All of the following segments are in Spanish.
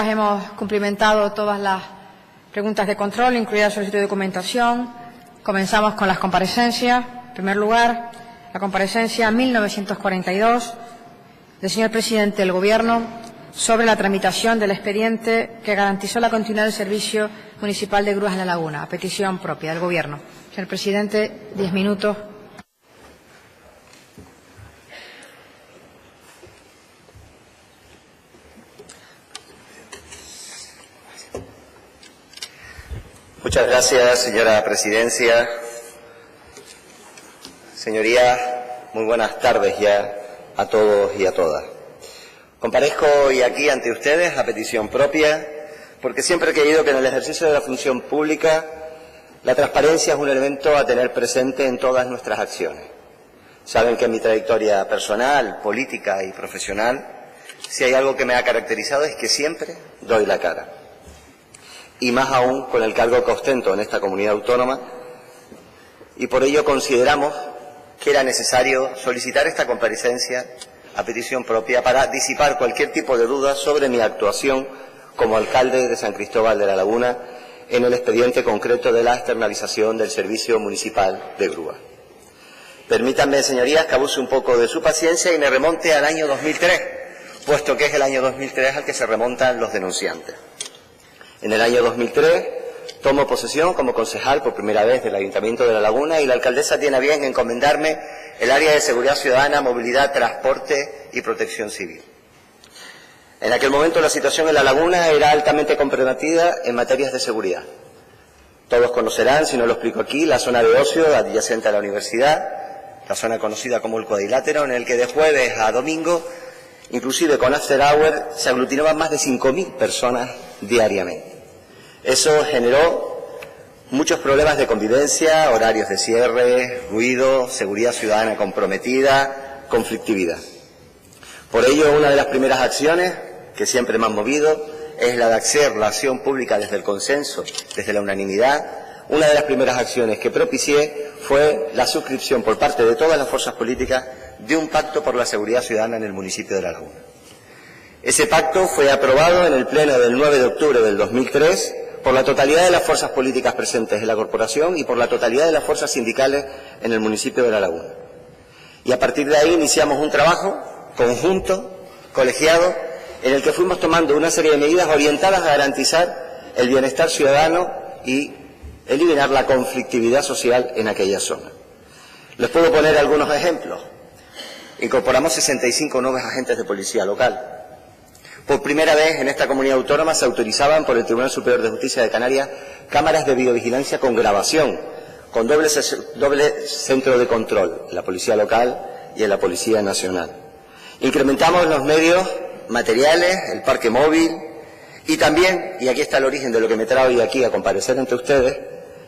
Hemos cumplimentado todas las preguntas de control, incluida la solicitud de documentación. Comenzamos con las comparecencias. En primer lugar, la comparecencia 1942 del señor presidente del Gobierno sobre la tramitación del expediente que garantizó la continuidad del servicio municipal de grúas en La Laguna, a petición propia del Gobierno. Señor presidente, 10 minutos. Muchas gracias, señora Presidencia. Señorías, muy buenas tardes ya a todos y a todas. Comparezco hoy aquí ante ustedes a petición propia porque siempre he creído que en el ejercicio de la función pública la transparencia es un elemento a tener presente en todas nuestras acciones. Saben que en mi trayectoria personal, política y profesional, si hay algo que me ha caracterizado es que siempre doy la cara. Y más aún con el cargo que ostento en esta comunidad autónoma, y por ello consideramos que era necesario solicitar esta comparecencia a petición propia para disipar cualquier tipo de duda sobre mi actuación como alcalde de San Cristóbal de la Laguna en el expediente concreto de la externalización del servicio municipal de grúa. Permítanme, señorías, que abuse un poco de su paciencia y me remonte al año 2003, puesto que es el año 2003 al que se remontan los denunciantes. En el año 2003 tomo posesión como concejal por primera vez del Ayuntamiento de La Laguna y la alcaldesa tiene a bien encomendarme el área de seguridad ciudadana, movilidad, transporte y protección civil. En aquel momento la situación en La Laguna era altamente comprometida en materias de seguridad. Todos conocerán, si no lo explico aquí, la zona de ocio adyacente a la universidad, la zona conocida como el cuadrilátero, en el que de jueves a domingo, inclusive con after hour, se aglutinaban más de 5.000 personas diariamente. Eso generó muchos problemas de convivencia, horarios de cierre, ruido, seguridad ciudadana comprometida, conflictividad. Por ello, una de las primeras acciones que siempre me han movido es la de hacer la acción pública desde el consenso, desde la unanimidad. Una de las primeras acciones que propicié fue la suscripción por parte de todas las fuerzas políticas de un pacto por la seguridad ciudadana en el municipio de La Laguna. Ese pacto fue aprobado en el pleno del 9 de octubre del 2003 por la totalidad de las fuerzas políticas presentes en la corporación y por la totalidad de las fuerzas sindicales en el municipio de La Laguna. Y a partir de ahí iniciamos un trabajo conjunto, colegiado, en el que fuimos tomando una serie de medidas orientadas a garantizar el bienestar ciudadano y eliminar la conflictividad social en aquella zona. Les puedo poner algunos ejemplos. Incorporamos 65 nuevos agentes de policía local. Por primera vez en esta comunidad autónoma se autorizaban por el Tribunal Superior de Justicia de Canarias cámaras de videovigilancia con grabación, con doble centro de control, en la policía local y en la Policía Nacional. Incrementamos los medios materiales, el parque móvil y también, y aquí está el origen de lo que me trae hoy aquí a comparecer ante ustedes,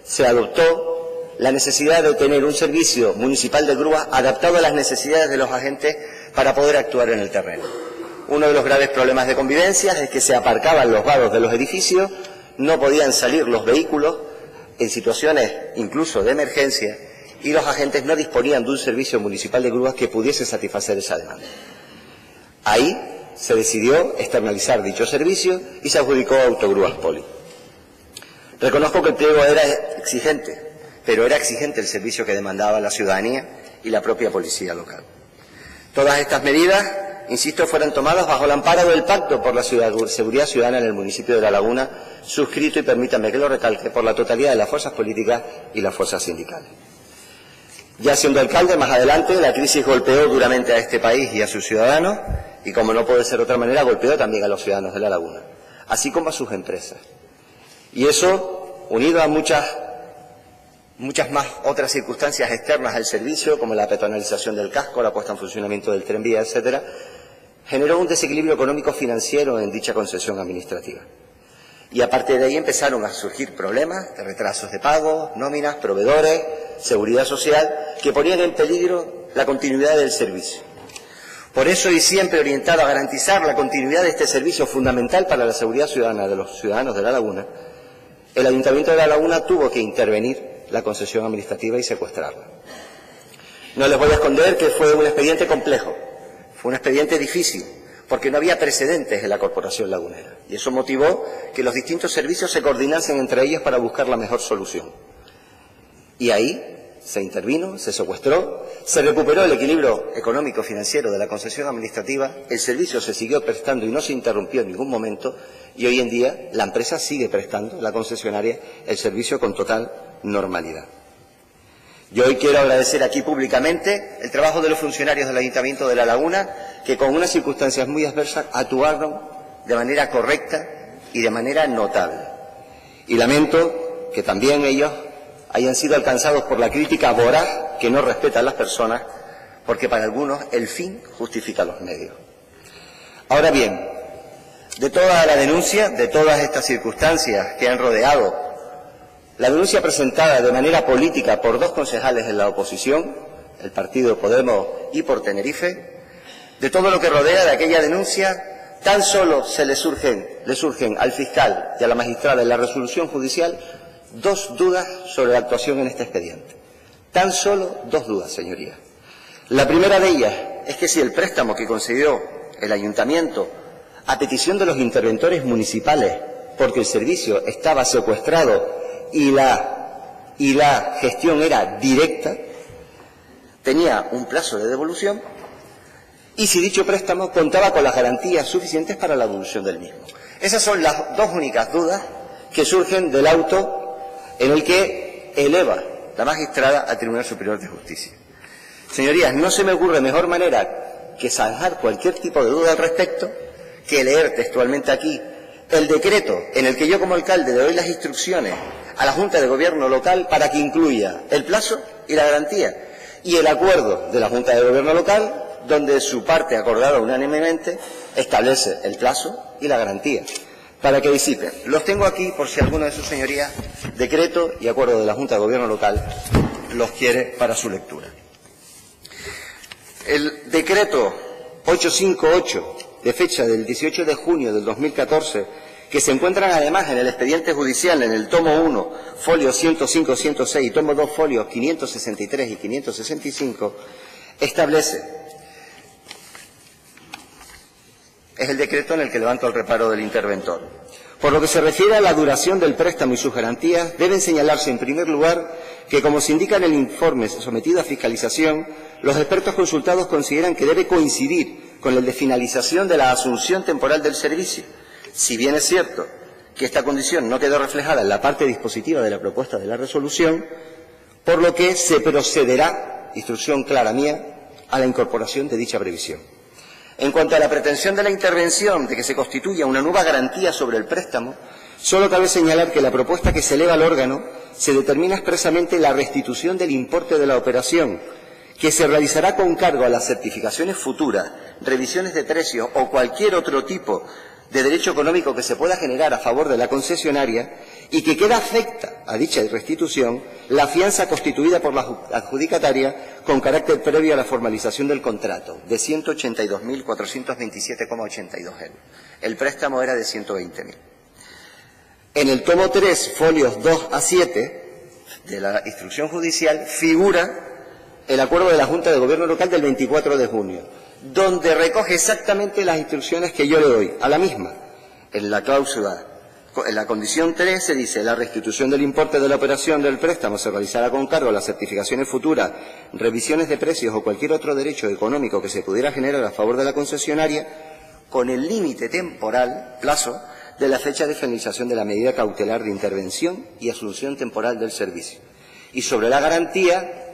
se adoptó la necesidad de tener un servicio municipal de grúa adaptado a las necesidades de los agentes para poder actuar en el terreno. Uno de los graves problemas de convivencia es que se aparcaban los vados de los edificios, no podían salir los vehículos en situaciones incluso de emergencia y los agentes no disponían de un servicio municipal de grúas que pudiese satisfacer esa demanda. Ahí se decidió externalizar dicho servicio y se adjudicó a Autogrúas Poli. Reconozco que el pliego era exigente, pero era exigente el servicio que demandaba la ciudadanía y la propia policía local. Todas estas medidas, insisto, fueron tomadas bajo el amparo del Pacto por la Seguridad Ciudadana en el municipio de La Laguna, suscrito, y permítanme que lo recalque, por la totalidad de las fuerzas políticas y las fuerzas sindicales. Ya siendo alcalde, más adelante, la crisis golpeó duramente a este país y a sus ciudadanos, y como no puede ser de otra manera, golpeó también a los ciudadanos de La Laguna, así como a sus empresas. Y eso, unido a muchas más otras circunstancias externas al servicio, como la peatonalización del casco, la puesta en funcionamiento del tren vía, etcétera, generó un desequilibrio económico-financiero en dicha concesión administrativa. Y a partir de ahí empezaron a surgir problemas de retrasos de pago, nóminas, proveedores, seguridad social, que ponían en peligro la continuidad del servicio. Por eso, y siempre orientado a garantizar la continuidad de este servicio fundamental para la seguridad ciudadana de los ciudadanos de La Laguna, el Ayuntamiento de La Laguna tuvo que intervenir la concesión administrativa y secuestrarla. No les voy a esconder que fue un expediente complejo, fue un expediente difícil, porque no había precedentes en la Corporación Lagunera. Y eso motivó que los distintos servicios se coordinasen entre ellos para buscar la mejor solución. Y ahí se intervino, se secuestró, se recuperó el equilibrio económico-financiero de la concesión administrativa, el servicio se siguió prestando y no se interrumpió en ningún momento, y hoy en día la empresa sigue prestando, la concesionaria, el servicio con total normalidad. Yo hoy quiero agradecer aquí públicamente el trabajo de los funcionarios del Ayuntamiento de La Laguna, que con unas circunstancias muy adversas actuaron de manera correcta y de manera notable. Y lamento que también ellos hayan sido alcanzados por la crítica voraz que no respeta a las personas, porque para algunos el fin justifica los medios. Ahora bien, de toda la denuncia, de todas estas circunstancias que han rodeado la denuncia presentada de manera política por dos concejales en la oposición, el partido Podemos y por Tenerife, de todo lo que rodea de aquella denuncia, tan solo le surgen al fiscal y a la magistrada en la resolución judicial dos dudas sobre la actuación en este expediente. Tan solo dos dudas, señorías. La primera de ellas es que si el préstamo que concedió el Ayuntamiento a petición de los interventores municipales, porque el servicio estaba secuestrado y la gestión era directa, tenía un plazo de devolución, y si dicho préstamo contaba con las garantías suficientes para la devolución del mismo. Esas son las dos únicas dudas que surgen del auto en el que eleva la magistrada al Tribunal Superior de Justicia. Señorías, no se me ocurre mejor manera que zanjar cualquier tipo de duda al respecto que leer textualmente aquí el decreto en el que yo como alcalde le doy las instrucciones a la Junta de Gobierno local para que incluya el plazo y la garantía, y el acuerdo de la Junta de Gobierno local, donde su parte acordada unánimemente establece el plazo y la garantía, para que disipen. Los tengo aquí por si alguno de sus señorías, decreto y acuerdo de la Junta de Gobierno local, los quiere para su lectura. El decreto 858, de fecha del 18 de junio del 2014, que se encuentran además en el expediente judicial, en el tomo 1, folio 105-106, y tomo 2, folios 563 y 565, establece, es el decreto en el que levanto el reparo del interventor. Por lo que se refiere a la duración del préstamo y sus garantías, deben señalarse en primer lugar que, como se indica en el informe sometido a fiscalización, los expertos consultados consideran que debe coincidir con el de finalización de la asunción temporal del servicio. Si bien es cierto que esta condición no quedó reflejada en la parte dispositiva de la propuesta de la resolución, por lo que se procederá, instrucción clara mía, a la incorporación de dicha previsión. En cuanto a la pretensión de la intervención de que se constituya una nueva garantía sobre el préstamo, solo cabe señalar que la propuesta que se eleva al órgano se determina expresamente la restitución del importe de la operación, que se realizará con cargo a las certificaciones futuras, revisiones de precios o cualquier otro tipo de derecho económico que se pueda generar a favor de la concesionaria, y que queda afecta a dicha restitución la fianza constituida por la adjudicataria con carácter previo a la formalización del contrato, de 182.427,82 euros. El préstamo era de 120.000. En el tomo 3, folios 2 a 7 de la instrucción judicial, figura el acuerdo de la Junta de Gobierno local del 24 de junio, donde recoge exactamente las instrucciones que yo le doy a la misma. En la cláusula, en la condición 3 se dice: la restitución del importe de la operación del préstamo se realizará con cargo a las certificaciones futuras, revisiones de precios o cualquier otro derecho económico que se pudiera generar a favor de la concesionaria, con el límite temporal, plazo, de la fecha de finalización de la medida cautelar de intervención y asunción temporal del servicio. Y sobre la garantía,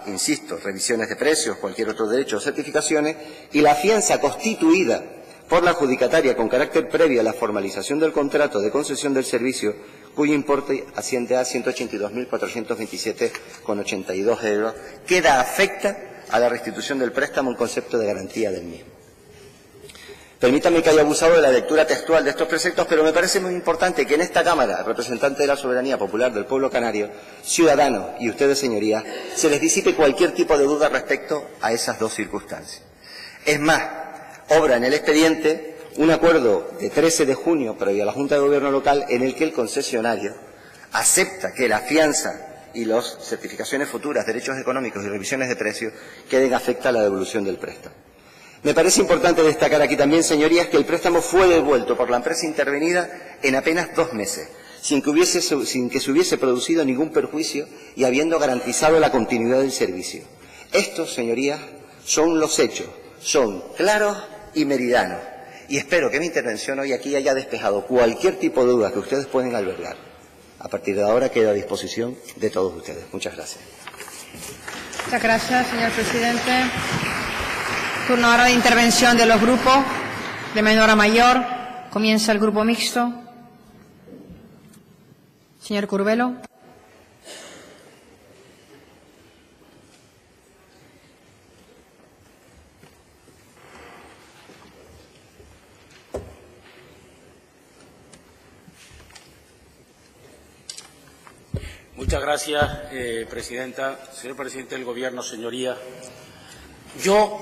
insisto, revisiones de precios, cualquier otro derecho o certificaciones, y la fianza constituida por la adjudicataria con carácter previo a la formalización del contrato de concesión del servicio, cuyo importe asciende a 182.427,82 euros, queda afecta a la restitución del préstamo en concepto de garantía del mismo. Permítanme que haya abusado de la lectura textual de estos preceptos, pero me parece muy importante que en esta Cámara, representante de la soberanía popular del pueblo canario, ciudadanos y ustedes, señorías, se les disipe cualquier tipo de duda respecto a esas dos circunstancias. Es más, obra en el expediente un acuerdo de 13 de junio previo a la Junta de Gobierno local en el que el concesionario acepta que la fianza y las certificaciones futuras, derechos económicos y revisiones de precios queden afecta a la devolución del préstamo. Me parece importante destacar aquí también, señorías, que el préstamo fue devuelto por la empresa intervenida en apenas 2 meses, sin que se hubiese producido ningún perjuicio y habiendo garantizado la continuidad del servicio. Estos, señorías, son los hechos, son claros y meridianos. Y espero que mi intervención hoy aquí haya despejado cualquier tipo de duda que ustedes pueden albergar. A partir de ahora queda a disposición de todos ustedes. Muchas gracias. Muchas gracias, señor presidente. Turno ahora de intervención de los grupos, de menor a mayor. Comienza el grupo mixto. Señor Curbelo. Muchas gracias, presidenta. Señor presidente del Gobierno, señoría, yo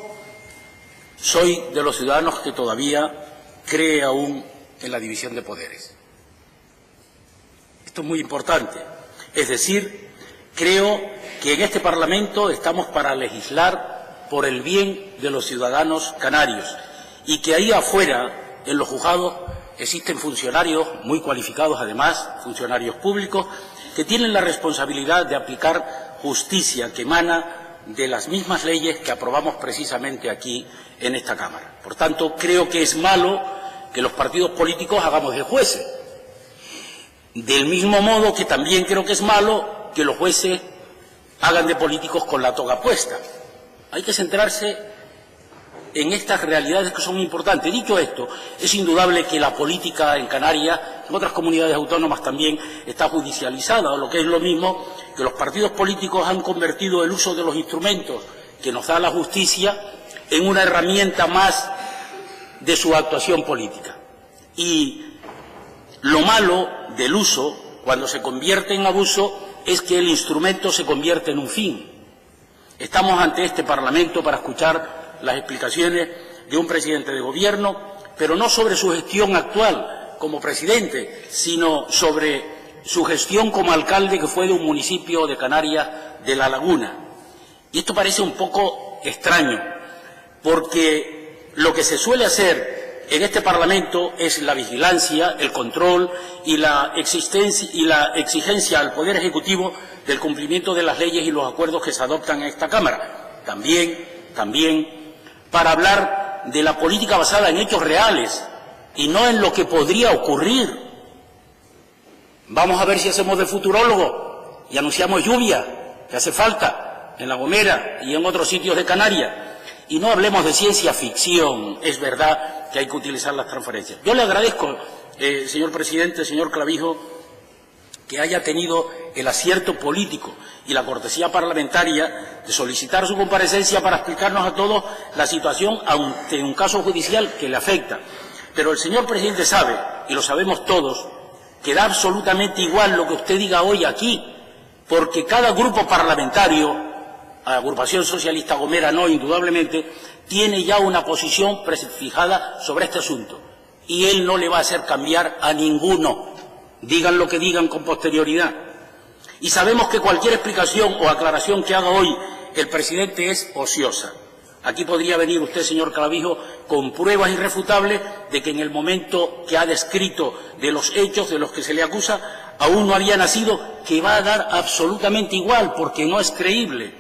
soy de los ciudadanos que todavía cree aún en la división de poderes. Esto es muy importante. Es decir, creo que en este Parlamento estamos para legislar por el bien de los ciudadanos canarios y que ahí afuera, en los juzgados, existen funcionarios muy cualificados, además, funcionarios públicos, que tienen la responsabilidad de aplicar justicia que emana de las mismas leyes que aprobamos precisamente aquí en esta Cámara. Por tanto, creo que es malo que los partidos políticos hagamos de jueces. Del mismo modo que también creo que es malo que los jueces hagan de políticos con la toga puesta. Hay que centrarse en estas realidades que son importantes. Dicho esto, es indudable que la política en Canarias, en otras comunidades autónomas también, está judicializada, o lo que es lo mismo, que los partidos políticos han convertido el uso de los instrumentos que nos da la justicia en una herramienta más de su actuación política. Y lo malo del uso, cuando se convierte en abuso, es que el instrumento se convierte en un fin. Estamos ante este Parlamento para escuchar las explicaciones de un presidente de Gobierno, pero no sobre su gestión actual como presidente, sino sobre su gestión como alcalde que fue de un municipio de Canarias, de La Laguna. Y esto parece un poco extraño, porque lo que se suele hacer en este Parlamento es la vigilancia, el control y la exigencia al Poder Ejecutivo del cumplimiento de las leyes y los acuerdos que se adoptan en esta Cámara. También para hablar de la política basada en hechos reales y no en lo que podría ocurrir. Vamos a ver si hacemos de futurólogo y anunciamos lluvia, que hace falta en La Gomera y en otros sitios de Canarias. Y no hablemos de ciencia ficción, es verdad que hay que utilizar las transferencias. Yo le agradezco, señor presidente, señor Clavijo, que haya tenido el acierto político y la cortesía parlamentaria de solicitar su comparecencia para explicarnos a todos la situación ante un caso judicial que le afecta. Pero el señor presidente sabe, y lo sabemos todos, que da absolutamente igual lo que usted diga hoy aquí, porque cada grupo parlamentario, Agrupación Socialista Gomera no, indudablemente, tiene ya una posición prefijada sobre este asunto, y él no le va a hacer cambiar a ninguno, digan lo que digan con posterioridad. Y sabemos que cualquier explicación o aclaración que haga hoy el presidente es ociosa. Aquí podría venir usted, señor Clavijo, con pruebas irrefutables de que en el momento que ha descrito de los hechos de los que se le acusa, aún no había nacido, que va a dar absolutamente igual, porque no es creíble.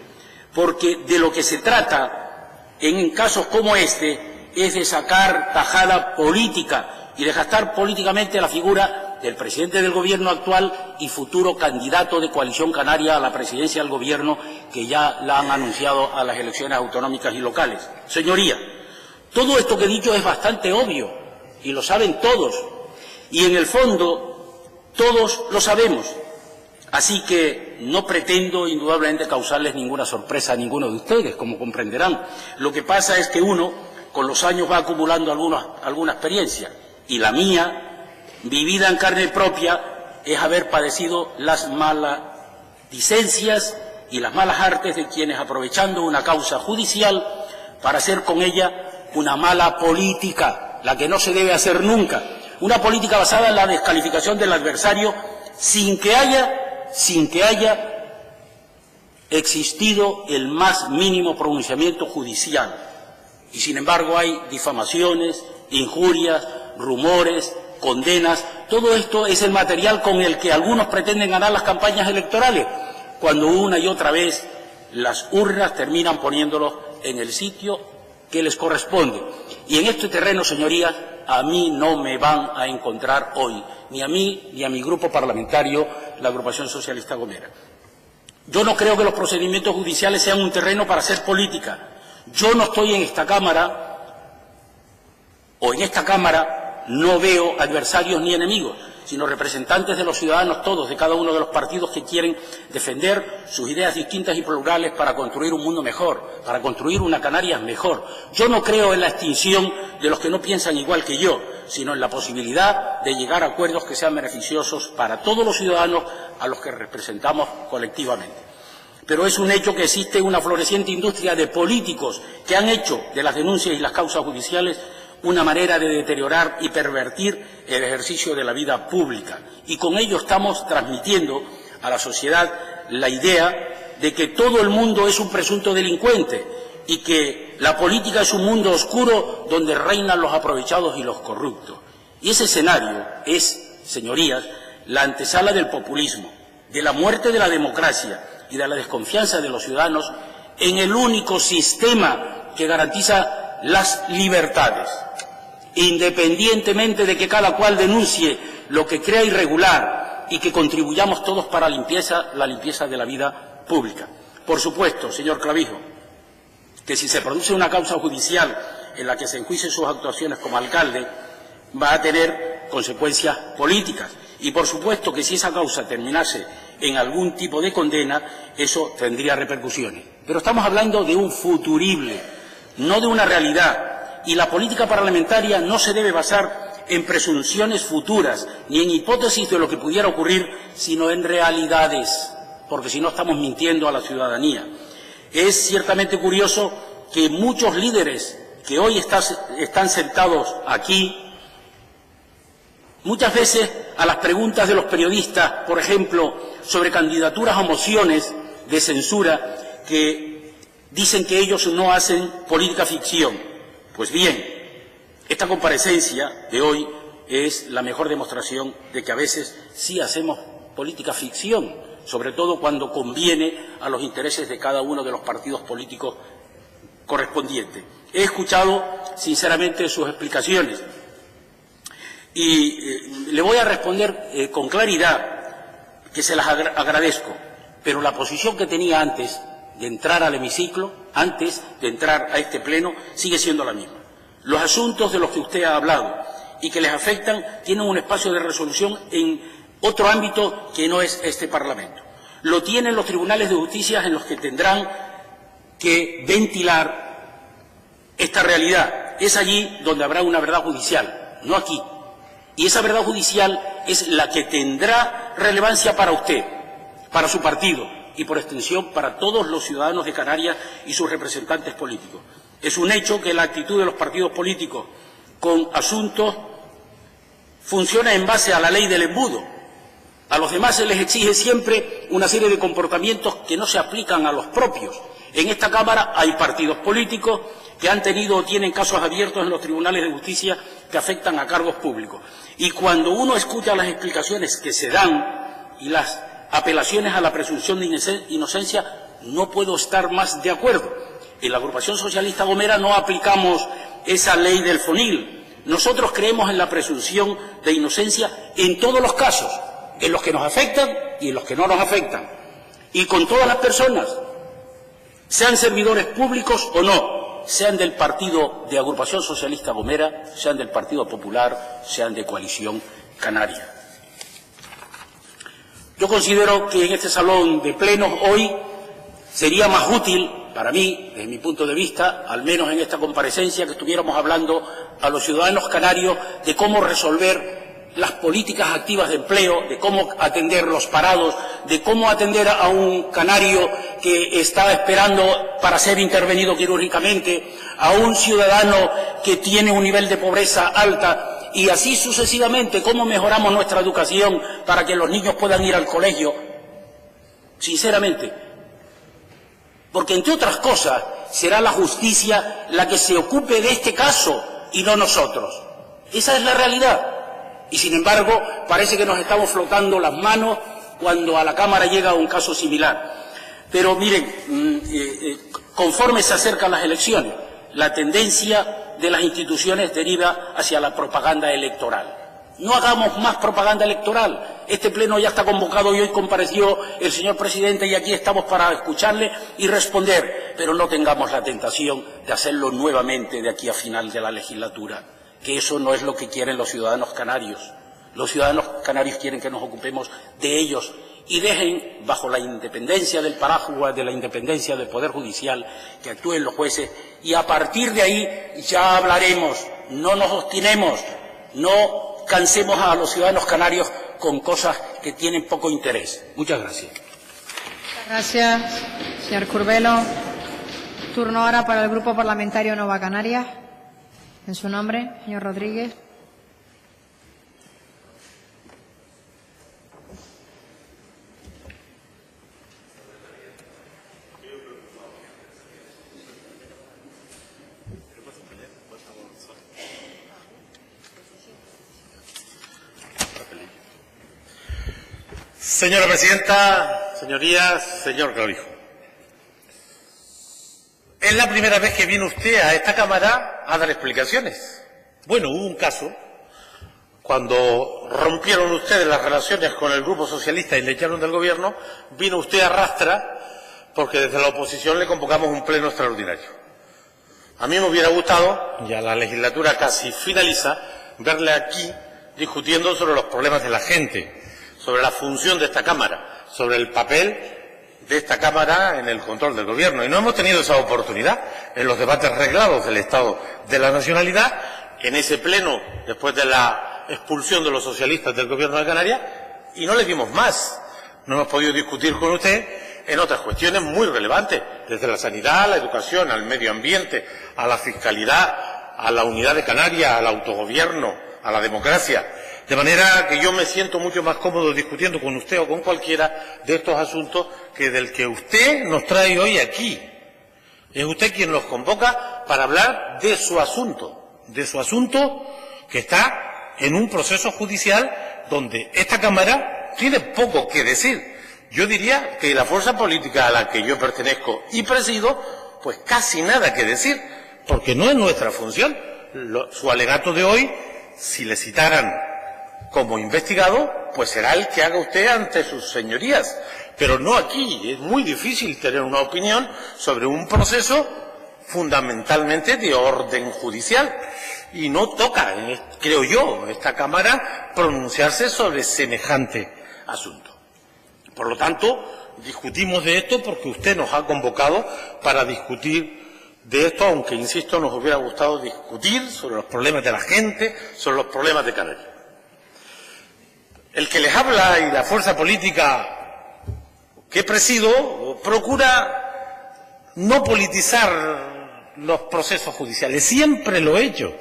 Porque de lo que se trata en casos como este es de sacar tajada política y de gastar políticamente la figura del presidente del Gobierno actual y futuro candidato de Coalición Canaria a la presidencia del Gobierno, que ya la han anunciado a las elecciones autonómicas y locales. Señoría, todo esto que he dicho es bastante obvio y lo saben todos, y en el fondo todos lo sabemos. Así que no pretendo indudablemente causarles ninguna sorpresa a ninguno de ustedes, como comprenderán. Lo que pasa es que uno con los años va acumulando alguna experiencia, y la mía, vivida en carne propia, es haber padecido las maledicencias y las malas artes de quienes, aprovechando una causa judicial para hacer con ella una mala política, la que no se debe hacer nunca, una política basada en la descalificación del adversario sin que haya existido el más mínimo pronunciamiento judicial. Y sin embargo hay difamaciones, injurias, rumores, condenas. Todo esto es el material con el que algunos pretenden ganar las campañas electorales, cuando una y otra vez las urnas terminan poniéndolos en el sitio que les corresponde. Y en este terreno, señorías, a mí no me van a encontrar hoy, ni a mí ni a mi grupo parlamentario, la Agrupación Socialista Gomera. Yo no creo que los procedimientos judiciales sean un terreno para hacer política. Yo no estoy en esta Cámara, o en esta Cámara no veo adversarios ni enemigos, sino representantes de los ciudadanos todos, de cada uno de los partidos que quieren defender sus ideas distintas y plurales para construir un mundo mejor, para construir una Canarias mejor. Yo no creo en la extinción de los que no piensan igual que yo, sino en la posibilidad de llegar a acuerdos que sean beneficiosos para todos los ciudadanos a los que representamos colectivamente. Pero es un hecho que existe una floreciente industria de políticos que han hecho de las denuncias y las causas judiciales una manera de deteriorar y pervertir el ejercicio de la vida pública. Y con ello estamos transmitiendo a la sociedad la idea de que todo el mundo es un presunto delincuente y que la política es un mundo oscuro donde reinan los aprovechados y los corruptos. Y ese escenario es, señorías, la antesala del populismo, de la muerte de la democracia y de la desconfianza de los ciudadanos en el único sistema que garantiza las libertades, independientemente de que cada cual denuncie lo que crea irregular y que contribuyamos todos para la limpieza de la vida pública. Por supuesto, señor Clavijo, que si se produce una causa judicial en la que se enjuicien sus actuaciones como alcalde, va a tener consecuencias políticas. Y por supuesto que si esa causa terminase en algún tipo de condena, eso tendría repercusiones. Pero estamos hablando de un futurible, no de una realidad. Y la política parlamentaria no se debe basar en presunciones futuras, ni en hipótesis de lo que pudiera ocurrir, sino en realidades, porque si no estamos mintiendo a la ciudadanía. Es ciertamente curioso que muchos líderes que hoy están sentados aquí, muchas veces a las preguntas de los periodistas, por ejemplo, sobre candidaturas o mociones de censura, que dicen que ellos no hacen política ficción. Pues bien, esta comparecencia de hoy es la mejor demostración de que a veces sí hacemos política ficción, sobre todo cuando conviene a los intereses de cada uno de los partidos políticos correspondientes. He escuchado sinceramente sus explicaciones y le voy a responder con claridad, que se las agradezco, pero la posición que tenía antes de entrar al hemiciclo, antes de entrar a este pleno, sigue siendo la misma. Los asuntos de los que usted ha hablado y que les afectan tienen un espacio de resolución en otro ámbito que no es este Parlamento. Lo tienen los tribunales de justicia, en los que tendrán que ventilar esta realidad. Es allí donde habrá una verdad judicial, no aquí. Y esa verdad judicial es la que tendrá relevancia para usted, para su partido y por extensión para todos los ciudadanos de Canarias y sus representantes políticos. Es un hecho que la actitud de los partidos políticos con asuntos funciona en base a la ley del embudo. A los demás se les exige siempre una serie de comportamientos que no se aplican a los propios. En esta Cámara hay partidos políticos que han tenido o tienen casos abiertos en los tribunales de justicia que afectan a cargos públicos. Y cuando uno escucha las explicaciones que se dan y las apelaciones a la presunción de inocencia, no puedo estar más de acuerdo. En la Agrupación Socialista Gomera no aplicamos esa ley del FONIL. Nosotros creemos en la presunción de inocencia en todos los casos, en los que nos afectan y en los que no nos afectan. Y con todas las personas, sean servidores públicos o no, sean del partido de Agrupación Socialista Gomera, sean del Partido Popular, sean de Coalición Canaria. Yo considero que en este salón de plenos hoy sería más útil para mí, desde mi punto de vista, al menos en esta comparecencia, que estuviéramos hablando a los ciudadanos canarios de cómo resolver las políticas activas de empleo, de cómo atender los parados, de cómo atender a un canario que está esperando para ser intervenido quirúrgicamente, a un ciudadano que tiene un nivel de pobreza alta, y así sucesivamente, cómo mejoramos nuestra educación para que los niños puedan ir al colegio. Sinceramente, porque entre otras cosas, será la justicia la que se ocupe de este caso y no nosotros. Esa es la realidad. Y sin embargo, parece que nos estamos frotando las manos cuando a la Cámara llega un caso similar. Pero miren, conforme se acercan las elecciones, la tendencia de las instituciones deriva hacia la propaganda electoral. No hagamos más propaganda electoral. Este pleno ya está convocado y hoy compareció el señor presidente y aquí estamos para escucharle y responder. Pero no tengamos la tentación de hacerlo nuevamente de aquí a final de la legislatura, que eso no es lo que quieren los ciudadanos canarios. Los ciudadanos canarios quieren que nos ocupemos de ellos y dejen, bajo la independencia del paraguas, de la independencia del Poder Judicial, que actúen los jueces, y a partir de ahí ya hablaremos. No nos obstinemos, no cansemos a los ciudadanos canarios con cosas que tienen poco interés. Muchas gracias. Gracias, señor Curbelo. Turno ahora para el Grupo Parlamentario Nova Canarias. En su nombre, señor Rodríguez. Señora presidenta, señorías, señor Clavijo. Es la primera vez que viene usted a esta Cámara a dar explicaciones. Bueno, hubo un caso cuando rompieron ustedes las relaciones con el Grupo Socialista y le echaron del Gobierno, vino usted a rastra porque desde la oposición le convocamos un pleno extraordinario. A mí me hubiera gustado, ya la legislatura casi finaliza, verle aquí discutiendo sobre los problemas de la gente, sobre la función de esta Cámara, sobre el papel de esta Cámara en el control del Gobierno. Y no hemos tenido esa oportunidad en los debates reglados del Estado de la Nacionalidad, en ese pleno, después de la expulsión de los socialistas del Gobierno de Canarias, y no le dimos más. No hemos podido discutir con usted en otras cuestiones muy relevantes, desde la sanidad, a la educación, al medio ambiente, a la fiscalidad, a la unidad de Canarias, al autogobierno, a la democracia. De manera que yo me siento mucho más cómodo discutiendo con usted o con cualquiera de estos asuntos que del que usted nos trae hoy aquí. Es usted quien nos convoca para hablar de su asunto que está en un proceso judicial donde esta Cámara tiene poco que decir. Yo diría que la fuerza política a la que yo pertenezco y presido, pues casi nada que decir, porque no es nuestra función. Su alegato de hoy, si le citaran como investigado, pues será el que haga usted ante sus señorías, pero no aquí. Es muy difícil tener una opinión sobre un proceso fundamentalmente de orden judicial y no toca, creo yo, esta Cámara pronunciarse sobre semejante asunto. Por lo tanto, discutimos de esto porque usted nos ha convocado para discutir de esto, aunque, insisto, nos hubiera gustado discutir sobre los problemas de la gente, sobre los problemas de Canarias. El que les habla y la fuerza política que presido procura no politizar los procesos judiciales. Siempre lo he hecho.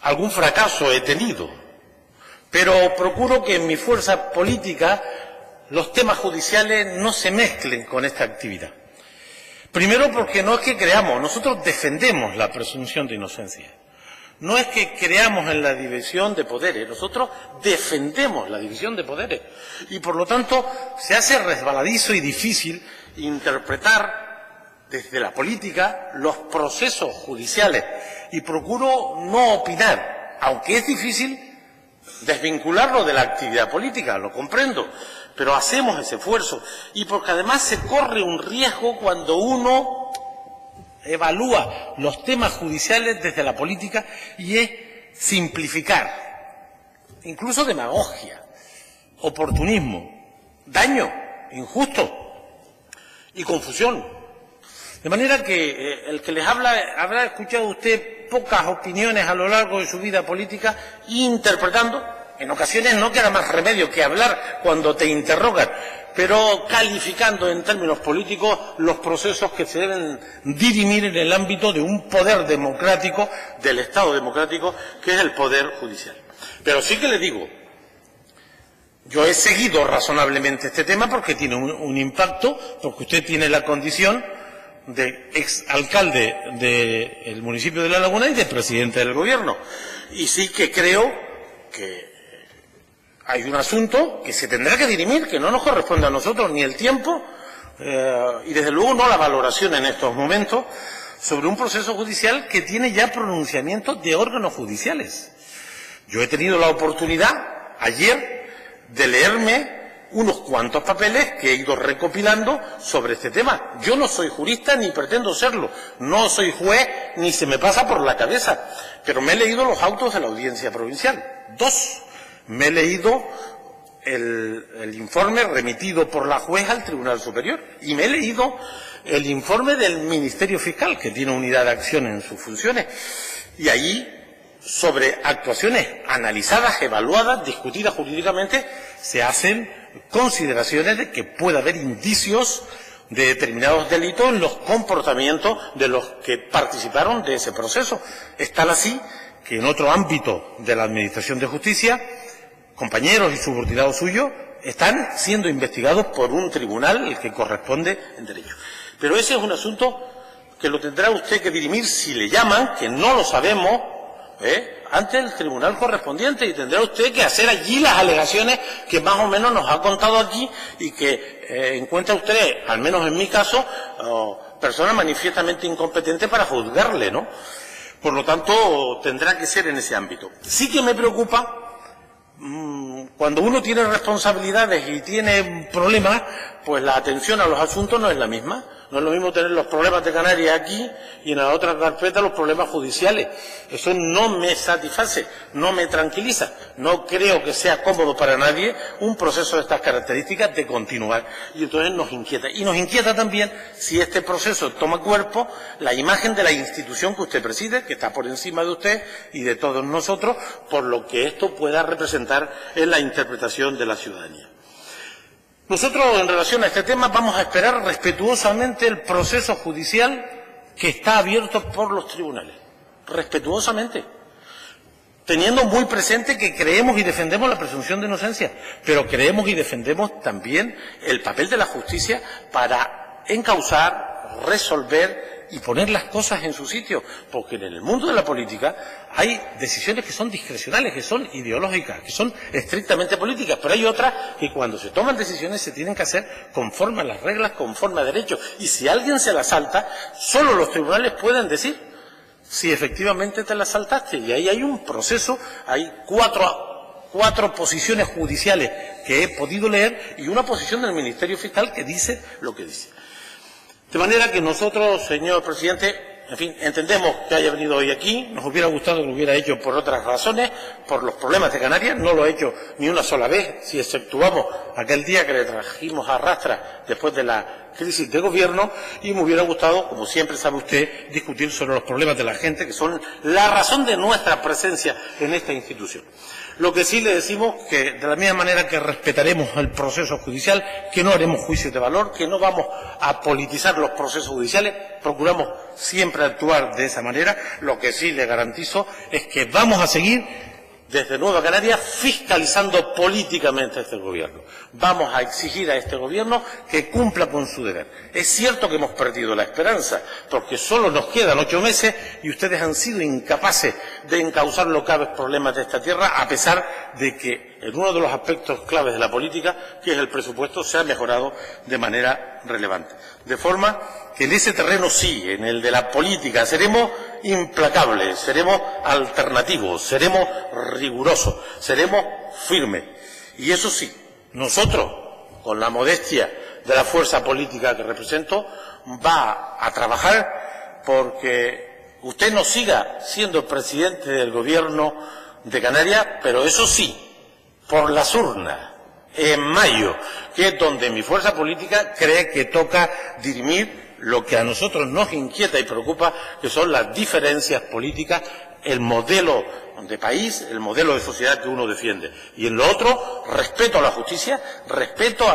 Algún fracaso he tenido. Pero procuro que en mi fuerza política los temas judiciales no se mezclen con esta actividad. Primero porque no es que creamos, nosotros defendemos la presunción de inocencia. No es que creamos en la división de poderes, nosotros defendemos la división de poderes. Y por lo tanto se hace resbaladizo y difícil interpretar desde la política los procesos judiciales. Y procuro no opinar, aunque es difícil desvincularlo de la actividad política, lo comprendo, pero hacemos ese esfuerzo. Y porque además se corre un riesgo cuando uno evalúa los temas judiciales desde la política y es simplificar, incluso demagogia, oportunismo, daño injusto y confusión. De manera que el que les habla, habrá escuchado usted pocas opiniones a lo largo de su vida política, interpretando, en ocasiones no queda más remedio que hablar cuando te interrogan, pero calificando en términos políticos los procesos que se deben dirimir en el ámbito de un poder democrático, del Estado democrático, que es el Poder Judicial. Pero sí que le digo, yo he seguido razonablemente este tema porque tiene un impacto, porque usted tiene la condición de exalcalde del municipio de La Laguna y de presidente del gobierno. Y sí que creo que hay un asunto que se tendrá que dirimir, que no nos corresponde a nosotros ni el tiempo, y desde luego no la valoración en estos momentos, sobre un proceso judicial que tiene ya pronunciamientos de órganos judiciales. Yo he tenido la oportunidad ayer de leerme unos cuantos papeles que he ido recopilando sobre este tema. Yo no soy jurista ni pretendo serlo, no soy juez ni se me pasa por la cabeza, pero me he leído los autos de la Audiencia Provincial. 2. Me he leído el informe remitido por la jueza al Tribunal Superior y me he leído el informe del Ministerio Fiscal, que tiene unidad de acción en sus funciones, y allí, sobre actuaciones analizadas, evaluadas, discutidas jurídicamente, se hacen consideraciones de que puede haber indicios de determinados delitos en los comportamientos de los que participaron de ese proceso. Es tal así que en otro ámbito de la Administración de Justicia, compañeros y subordinados suyos están siendo investigados por un tribunal el que corresponde en derecho. Pero ese es un asunto que lo tendrá usted que dirimir si le llaman, que no lo sabemos, ante el tribunal correspondiente, y tendrá usted que hacer allí las alegaciones que más o menos nos ha contado aquí y que encuentra usted, al menos en mi caso, persona manifiestamente incompetente para juzgarle, ¿no? Por lo tanto, tendrá que ser en ese ámbito. Sí que me preocupa cuando uno tiene responsabilidades y tiene problemas, pues la atención a los asuntos no es la misma. No es lo mismo tener los problemas de Canarias aquí y en la otra carpeta los problemas judiciales. Eso no me satisface, no me tranquiliza. No creo que sea cómodo para nadie un proceso de estas características de continuar. Y entonces nos inquieta. Y nos inquieta también, si este proceso toma cuerpo, la imagen de la institución que usted preside, que está por encima de usted y de todos nosotros, por lo que esto pueda representar en la interpretación de la ciudadanía. Nosotros, en relación a este tema, vamos a esperar respetuosamente el proceso judicial que está abierto por los tribunales. Respetuosamente. Teniendo muy presente que creemos y defendemos la presunción de inocencia, pero creemos y defendemos también el papel de la justicia para encauzar, resolver y poner las cosas en su sitio, porque en el mundo de la política hay decisiones que son discrecionales, que son ideológicas, que son estrictamente políticas, pero hay otras que cuando se toman decisiones se tienen que hacer conforme a las reglas, conforme a derecho, y si alguien se las salta, solo los tribunales pueden decir si efectivamente te las saltaste, y ahí hay un proceso, hay cuatro posiciones judiciales que he podido leer y una posición del Ministerio Fiscal que dice lo que dice. De manera que nosotros, señor presidente, en fin, entendemos que haya venido hoy aquí, nos hubiera gustado que lo hubiera hecho por otras razones, por los problemas de Canarias, no lo ha hecho ni una sola vez, si exceptuamos aquel día que le trajimos a Rastra después de la crisis de gobierno, y me hubiera gustado, como siempre sabe usted, discutir sobre los problemas de la gente, que son la razón de nuestra presencia en esta institución. Lo que sí le decimos que, de la misma manera que respetaremos el proceso judicial, que no haremos juicios de valor, que no vamos a politizar los procesos judiciales, procuramos siempre actuar de esa manera. Lo que sí le garantizo es que vamos a seguir desde Nueva Canarias fiscalizando políticamente a este gobierno. Vamos a exigir a este gobierno que cumpla con su deber. Es cierto que hemos perdido la esperanza, porque solo nos quedan 8 meses y ustedes han sido incapaces de encauzar los graves problemas de esta tierra, a pesar de que en uno de los aspectos claves de la política, que es el presupuesto, se ha mejorado de manera relevante. De forma que en ese terreno sí, en el de la política, seremos implacables, seremos alternativos, seremos rigurosos, seremos firmes. Y eso sí, nosotros, con la modestia de la fuerza política que represento, va a trabajar porque usted no siga siendo presidente del gobierno de Canarias, pero eso sí, por las urnas, en mayo, que es donde mi fuerza política cree que toca dirimir lo que a nosotros nos inquieta y preocupa, que son las diferencias políticas, el modelo de país, el modelo de sociedad que uno defiende. Y en lo otro, respeto a la justicia, respeto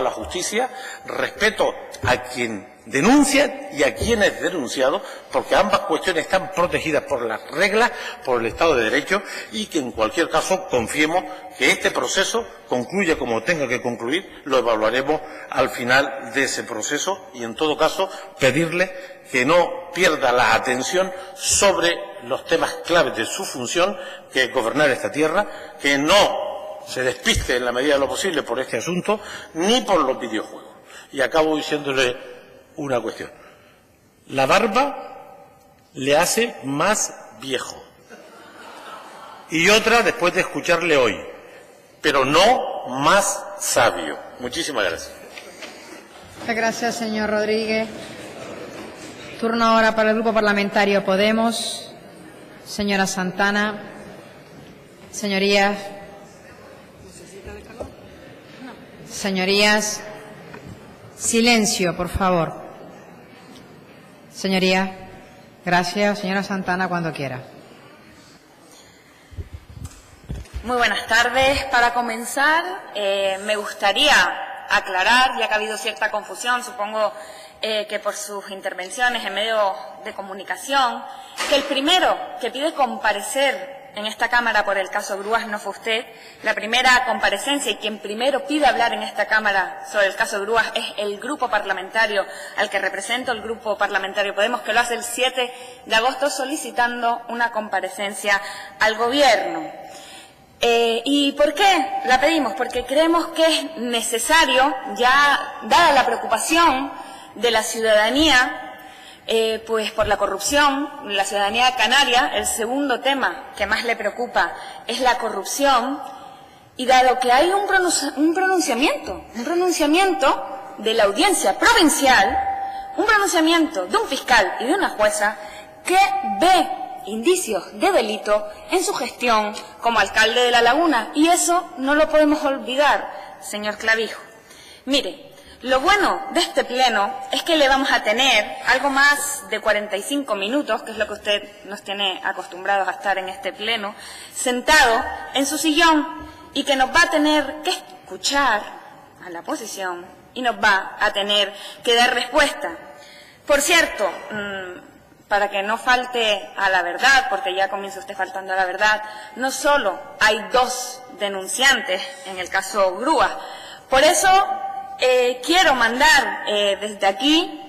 a quien denuncia y a quien es denunciado, porque ambas cuestiones están protegidas por las reglas, por el Estado de Derecho, y que en cualquier caso confiemos que este proceso concluya como tenga que concluir. Lo evaluaremos al final de ese proceso y, en todo caso, pedirle que no pierda la atención sobre los temas claves de su función, que es gobernar esta tierra, que no se despiste en la medida de lo posible por este asunto, ni por los videojuegos. Y acabo diciéndole una cuestión. La barba le hace más viejo. Y otra después de escucharle hoy, pero no más sabio. Muchísimas gracias. Muchas gracias, señor Rodríguez. Turno ahora para el Grupo Parlamentario Podemos. Señora Santana. Señorías. Señorías. Silencio, por favor. Señoría, gracias. Señora Santana, cuando quiera. Muy buenas tardes. Para comenzar, me gustaría aclarar, ya que ha habido cierta confusión, supongo que por sus intervenciones en medios de comunicación, que el primero que pide comparecer en esta Cámara por el caso Grúas no fue usted. La primera comparecencia y quien primero pide hablar en esta Cámara sobre el caso Grúas es el grupo parlamentario al que represento, el Grupo Parlamentario Podemos, que lo hace el 7 de agosto solicitando una comparecencia al Gobierno. ¿Y por qué la pedimos? Porque creemos que es necesario, ya dada la preocupación de la ciudadanía, pues por la corrupción, la ciudadanía canaria, el segundo tema que más le preocupa es la corrupción, y dado que hay un pronunciamiento de la audiencia provincial, un pronunciamiento de un fiscal y de una jueza que ve indicios de delito en su gestión como alcalde de La Laguna, y eso no lo podemos olvidar, señor Clavijo. Mire, lo bueno de este pleno es que le vamos a tener algo más de 45 minutos, que es lo que usted nos tiene acostumbrados a estar en este pleno, sentado en su sillón, y que nos va a tener que escuchar a la oposición y nos va a tener que dar respuesta. Por cierto, para que no falte a la verdad, porque ya comienza usted faltando a la verdad, no solo hay 2 denunciantes en el caso Grúas. Por eso quiero mandar desde aquí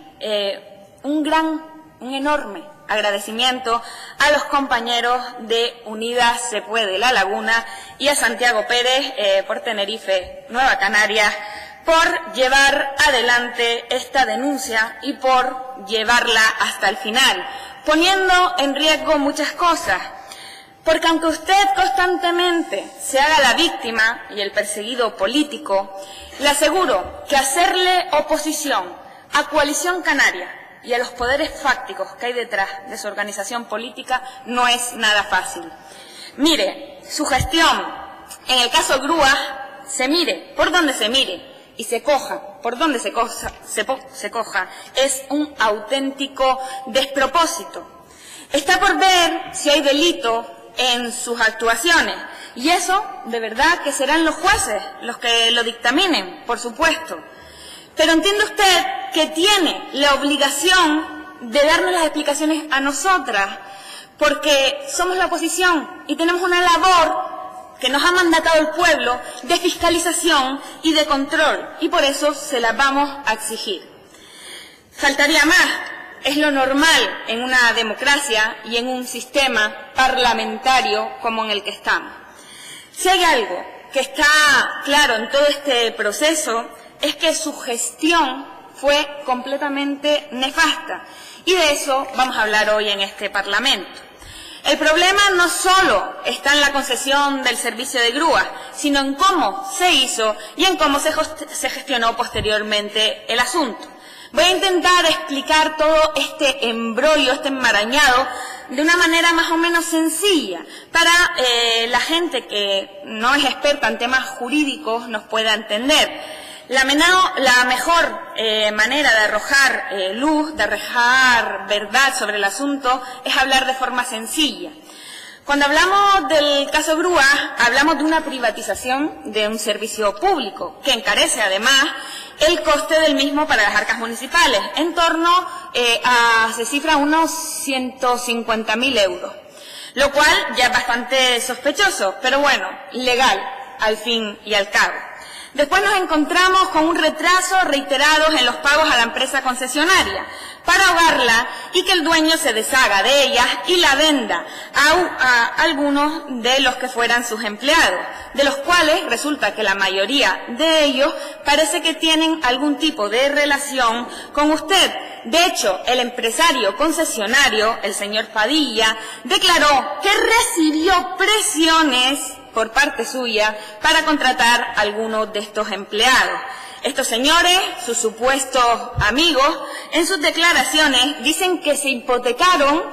un enorme agradecimiento a los compañeros de Unidas Se Puede La Laguna y a Santiago Pérez por Tenerife Nueva Canarias, por llevar adelante esta denuncia y por llevarla hasta el final, poniendo en riesgo muchas cosas. Porque aunque usted constantemente se haga la víctima y el perseguido político, le aseguro que hacerle oposición a Coalición Canaria y a los poderes fácticos que hay detrás de su organización política no es nada fácil. Mire, su gestión en el caso Grúas, se mire por donde se mire y se coja por donde se coja, es un auténtico despropósito. Está por ver si hay delito en sus actuaciones, y eso de verdad que serán los jueces los que lo dictaminen, por supuesto. Pero entiende usted que tiene la obligación de darnos las explicaciones a nosotras, porque somos la oposición y tenemos una labor que nos ha mandatado el pueblo de fiscalización y de control, y por eso se la vamos a exigir. Faltaría más, es lo normal en una democracia y en un sistema parlamentario como en el que estamos. Si hay algo que está claro en todo este proceso es que su gestión fue completamente nefasta, y de eso vamos a hablar hoy en este Parlamento. El problema no solo está en la concesión del servicio de grúas, sino en cómo se hizo y en cómo se gestionó posteriormente el asunto. Voy a intentar explicar todo este embrollo, este enmarañado, de una manera más o menos sencilla, para la gente que no es experta en temas jurídicos nos pueda entender. La mejor manera de arrojar luz, de arrojar verdad sobre el asunto, es hablar de forma sencilla. Cuando hablamos del caso Grúa, hablamos de una privatización de un servicio público, que encarece además el coste del mismo para las arcas municipales, en torno se cifra unos 150.000 euros, lo cual ya es bastante sospechoso, pero bueno, legal al fin y al cabo. Después nos encontramos con un retraso reiterado en los pagos a la empresa concesionaria para ahogarla y que el dueño se deshaga de ellas y la venda a algunos de los que fueran sus empleados, de los cuales resulta que la mayoría de ellos parece que tienen algún tipo de relación con usted. De hecho, el empresario concesionario, el señor Padilla, declaró que recibió presiones por parte suya para contratar a algunos de estos empleados. Estos señores, sus supuestos amigos, en sus declaraciones dicen que se hipotecaron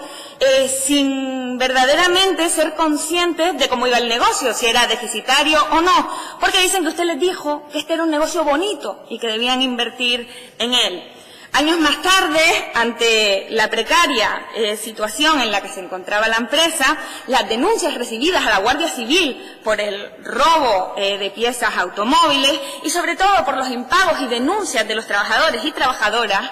sin verdaderamente ser conscientes de cómo iba el negocio, si era deficitario o no, porque dicen que usted les dijo que este era un negocio bonito y que debían invertir en él. Años más tarde, ante la precaria situación en la que se encontraba la empresa, las denuncias recibidas a la Guardia Civil por el robo de piezas automóviles y sobre todo por los impagos y denuncias de los trabajadores y trabajadoras,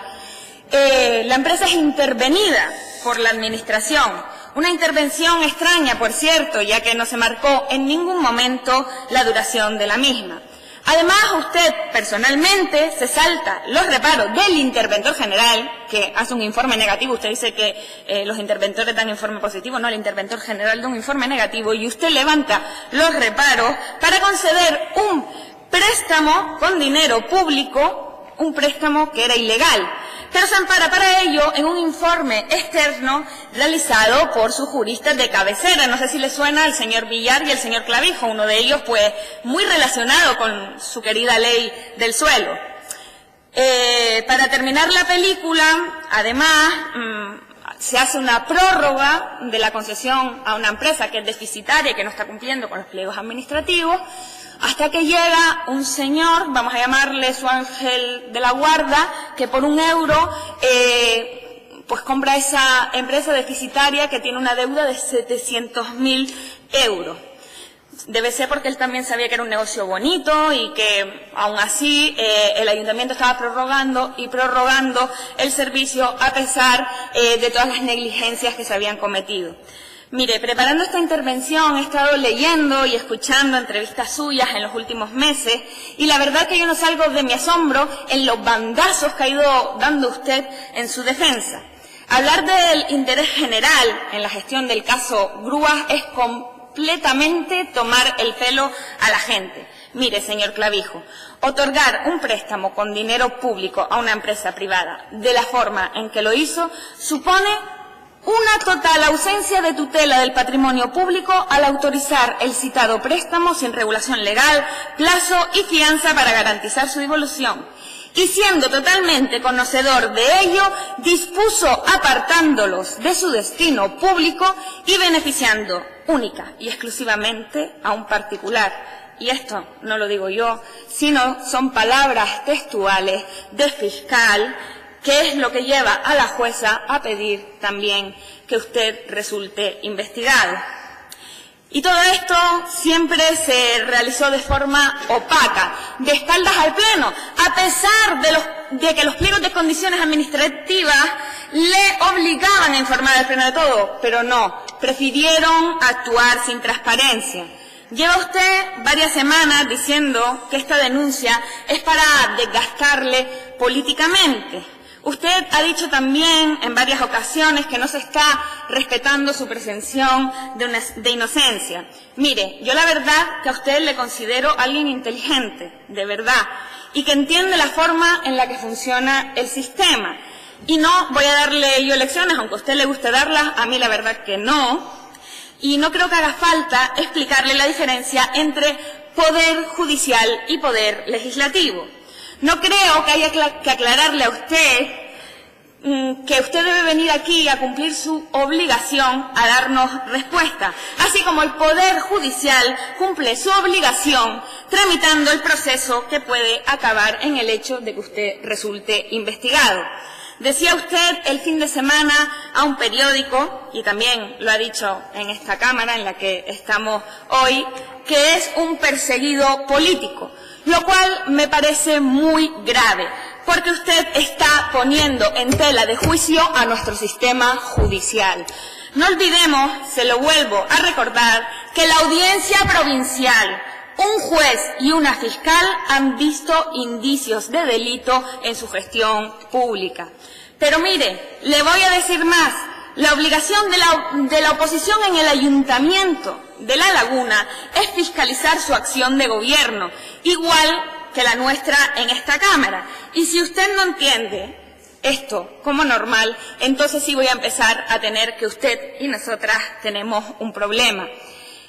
la empresa es intervenida por la Administración. Una intervención extraña, por cierto, ya que no se marcó en ningún momento la duración de la misma. Además, usted personalmente se salta los reparos del interventor general, que hace un informe negativo. Usted dice que los interventores dan informe positivo, no, el interventor general da un informe negativo, y usted levanta los reparos para conceder un préstamo con dinero público, un préstamo que era ilegal. Pero se ampara para ello en un informe externo realizado por sus juristas de cabecera. No sé si le suena al señor Villar y al señor Clavijo, uno de ellos pues muy relacionado con su querida ley del suelo. Para terminar la película, además, se hace una prórroga de la concesión a una empresa que es deficitaria y que no está cumpliendo con los pliegos administrativos, hasta que llega un señor, vamos a llamarle su ángel de la guarda, que por €1 pues compra esa empresa deficitaria que tiene una deuda de 700.000 euros. Debe ser porque él también sabía que era un negocio bonito y que aún así el ayuntamiento estaba prorrogando el servicio a pesar de todas las negligencias que se habían cometido. Mire, preparando esta intervención he estado leyendo y escuchando entrevistas suyas en los últimos meses y la verdad que yo no salgo de mi asombro en los bandazos que ha ido dando usted en su defensa. Hablar del interés general en la gestión del caso Grúa es completamente tomar el pelo a la gente. Mire, señor Clavijo, otorgar un préstamo con dinero público a una empresa privada de la forma en que lo hizo supone una total ausencia de tutela del patrimonio público al autorizar el citado préstamo sin regulación legal, plazo y fianza para garantizar su devolución. Y siendo totalmente conocedor de ello, dispuso apartándolos de su destino público y beneficiando única y exclusivamente a un particular. Y esto no lo digo yo, sino son palabras textuales del fiscal, que es lo que lleva a la jueza a pedir también que usted resulte investigado. Y todo esto siempre se realizó de forma opaca, de espaldas al Pleno, a pesar de que los pliegos de condiciones administrativas le obligaban a informar al Pleno de todo, pero no, prefirieron actuar sin transparencia. Lleva usted varias semanas diciendo que esta denuncia es para desgastarle políticamente. Usted ha dicho también en varias ocasiones que no se está respetando su presunción de inocencia. Mire, yo la verdad que a usted le considero alguien inteligente, de verdad, y que entiende la forma en la que funciona el sistema. Y no voy a darle yo lecciones, aunque a usted le guste darlas, a mí la verdad que no. Y no creo que haga falta explicarle la diferencia entre poder judicial y poder legislativo. No creo que haya que aclararle a usted que usted debe venir aquí a cumplir su obligación a darnos respuesta, así como el Poder Judicial cumple su obligación tramitando el proceso que puede acabar en el hecho de que usted resulte investigado. Decía usted el fin de semana a un periódico, y también lo ha dicho en esta Cámara en la que estamos hoy, que es un perseguido político, lo cual me parece muy grave, porque usted está poniendo en tela de juicio a nuestro sistema judicial. No olvidemos, se lo vuelvo a recordar, que la Audiencia Provincial, un juez y una fiscal han visto indicios de delito en su gestión pública. Pero mire, le voy a decir más. La obligación de la oposición en el Ayuntamiento de La Laguna es fiscalizar su acción de gobierno, igual que la nuestra en esta Cámara. Y si usted no entiende esto como normal, entonces sí voy a empezar a tener que usted y nosotras tenemos un problema.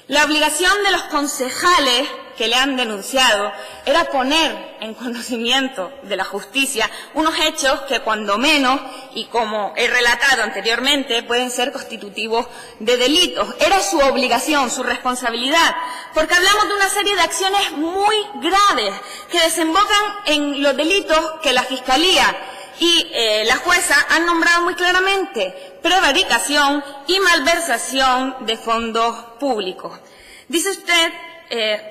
La obligación de los concejales que le han denunciado era poner en conocimiento de la justicia unos hechos que cuando menos, y como he relatado anteriormente, pueden ser constitutivos de delitos. Era su obligación, su responsabilidad, porque hablamos de una serie de acciones muy graves que desembocan en los delitos que la Fiscalía y la jueza han nombrado muy claramente: prevaricación y malversación de fondos públicos. Dice usted,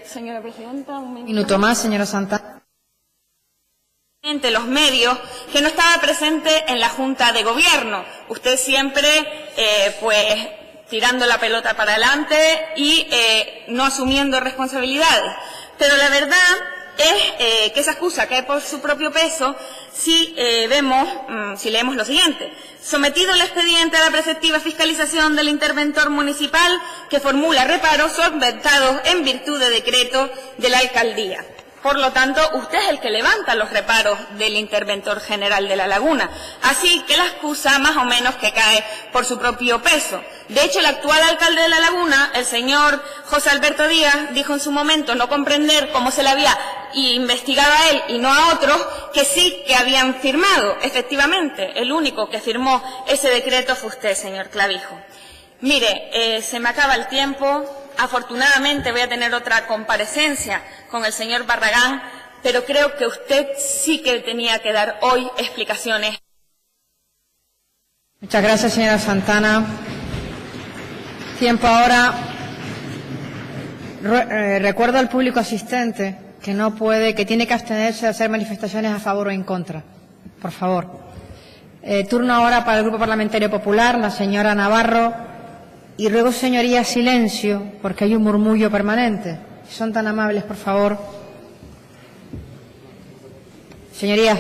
señora presidenta, un minuto más, señora Santana. Los medios, que no estaba presente en la Junta de Gobierno. Usted siempre, pues, tirando la pelota para adelante y no asumiendo responsabilidades. Pero la verdad es que esa excusa cae por su propio peso si leemos lo siguiente. Sometido el expediente a la preceptiva fiscalización del interventor municipal que formula reparos solventados en virtud de decreto de la alcaldía. Por lo tanto, usted es el que levanta los reparos del interventor general de La Laguna. Así que la excusa más o menos que cae por su propio peso. De hecho, el actual alcalde de La Laguna, el señor José Alberto Díaz, dijo en su momento no comprender cómo se le había investigado a él y no a otros, que sí que habían firmado. Efectivamente, el único que firmó ese decreto fue usted, señor Clavijo. Mire, se me acaba el tiempo. Afortunadamente voy a tener otra comparecencia con el señor Barragán, pero creo que usted sí que tenía que dar hoy explicaciones. Muchas gracias, señora Santana. Tiempo ahora. Recuerdo al público asistente que tiene que abstenerse de hacer manifestaciones a favor o en contra. Por favor. Turno ahora para el Grupo Parlamentario Popular, la señora Navarro. Y ruego, señorías, silencio, porque hay un murmullo permanente. Si son tan amables, por favor. Señorías,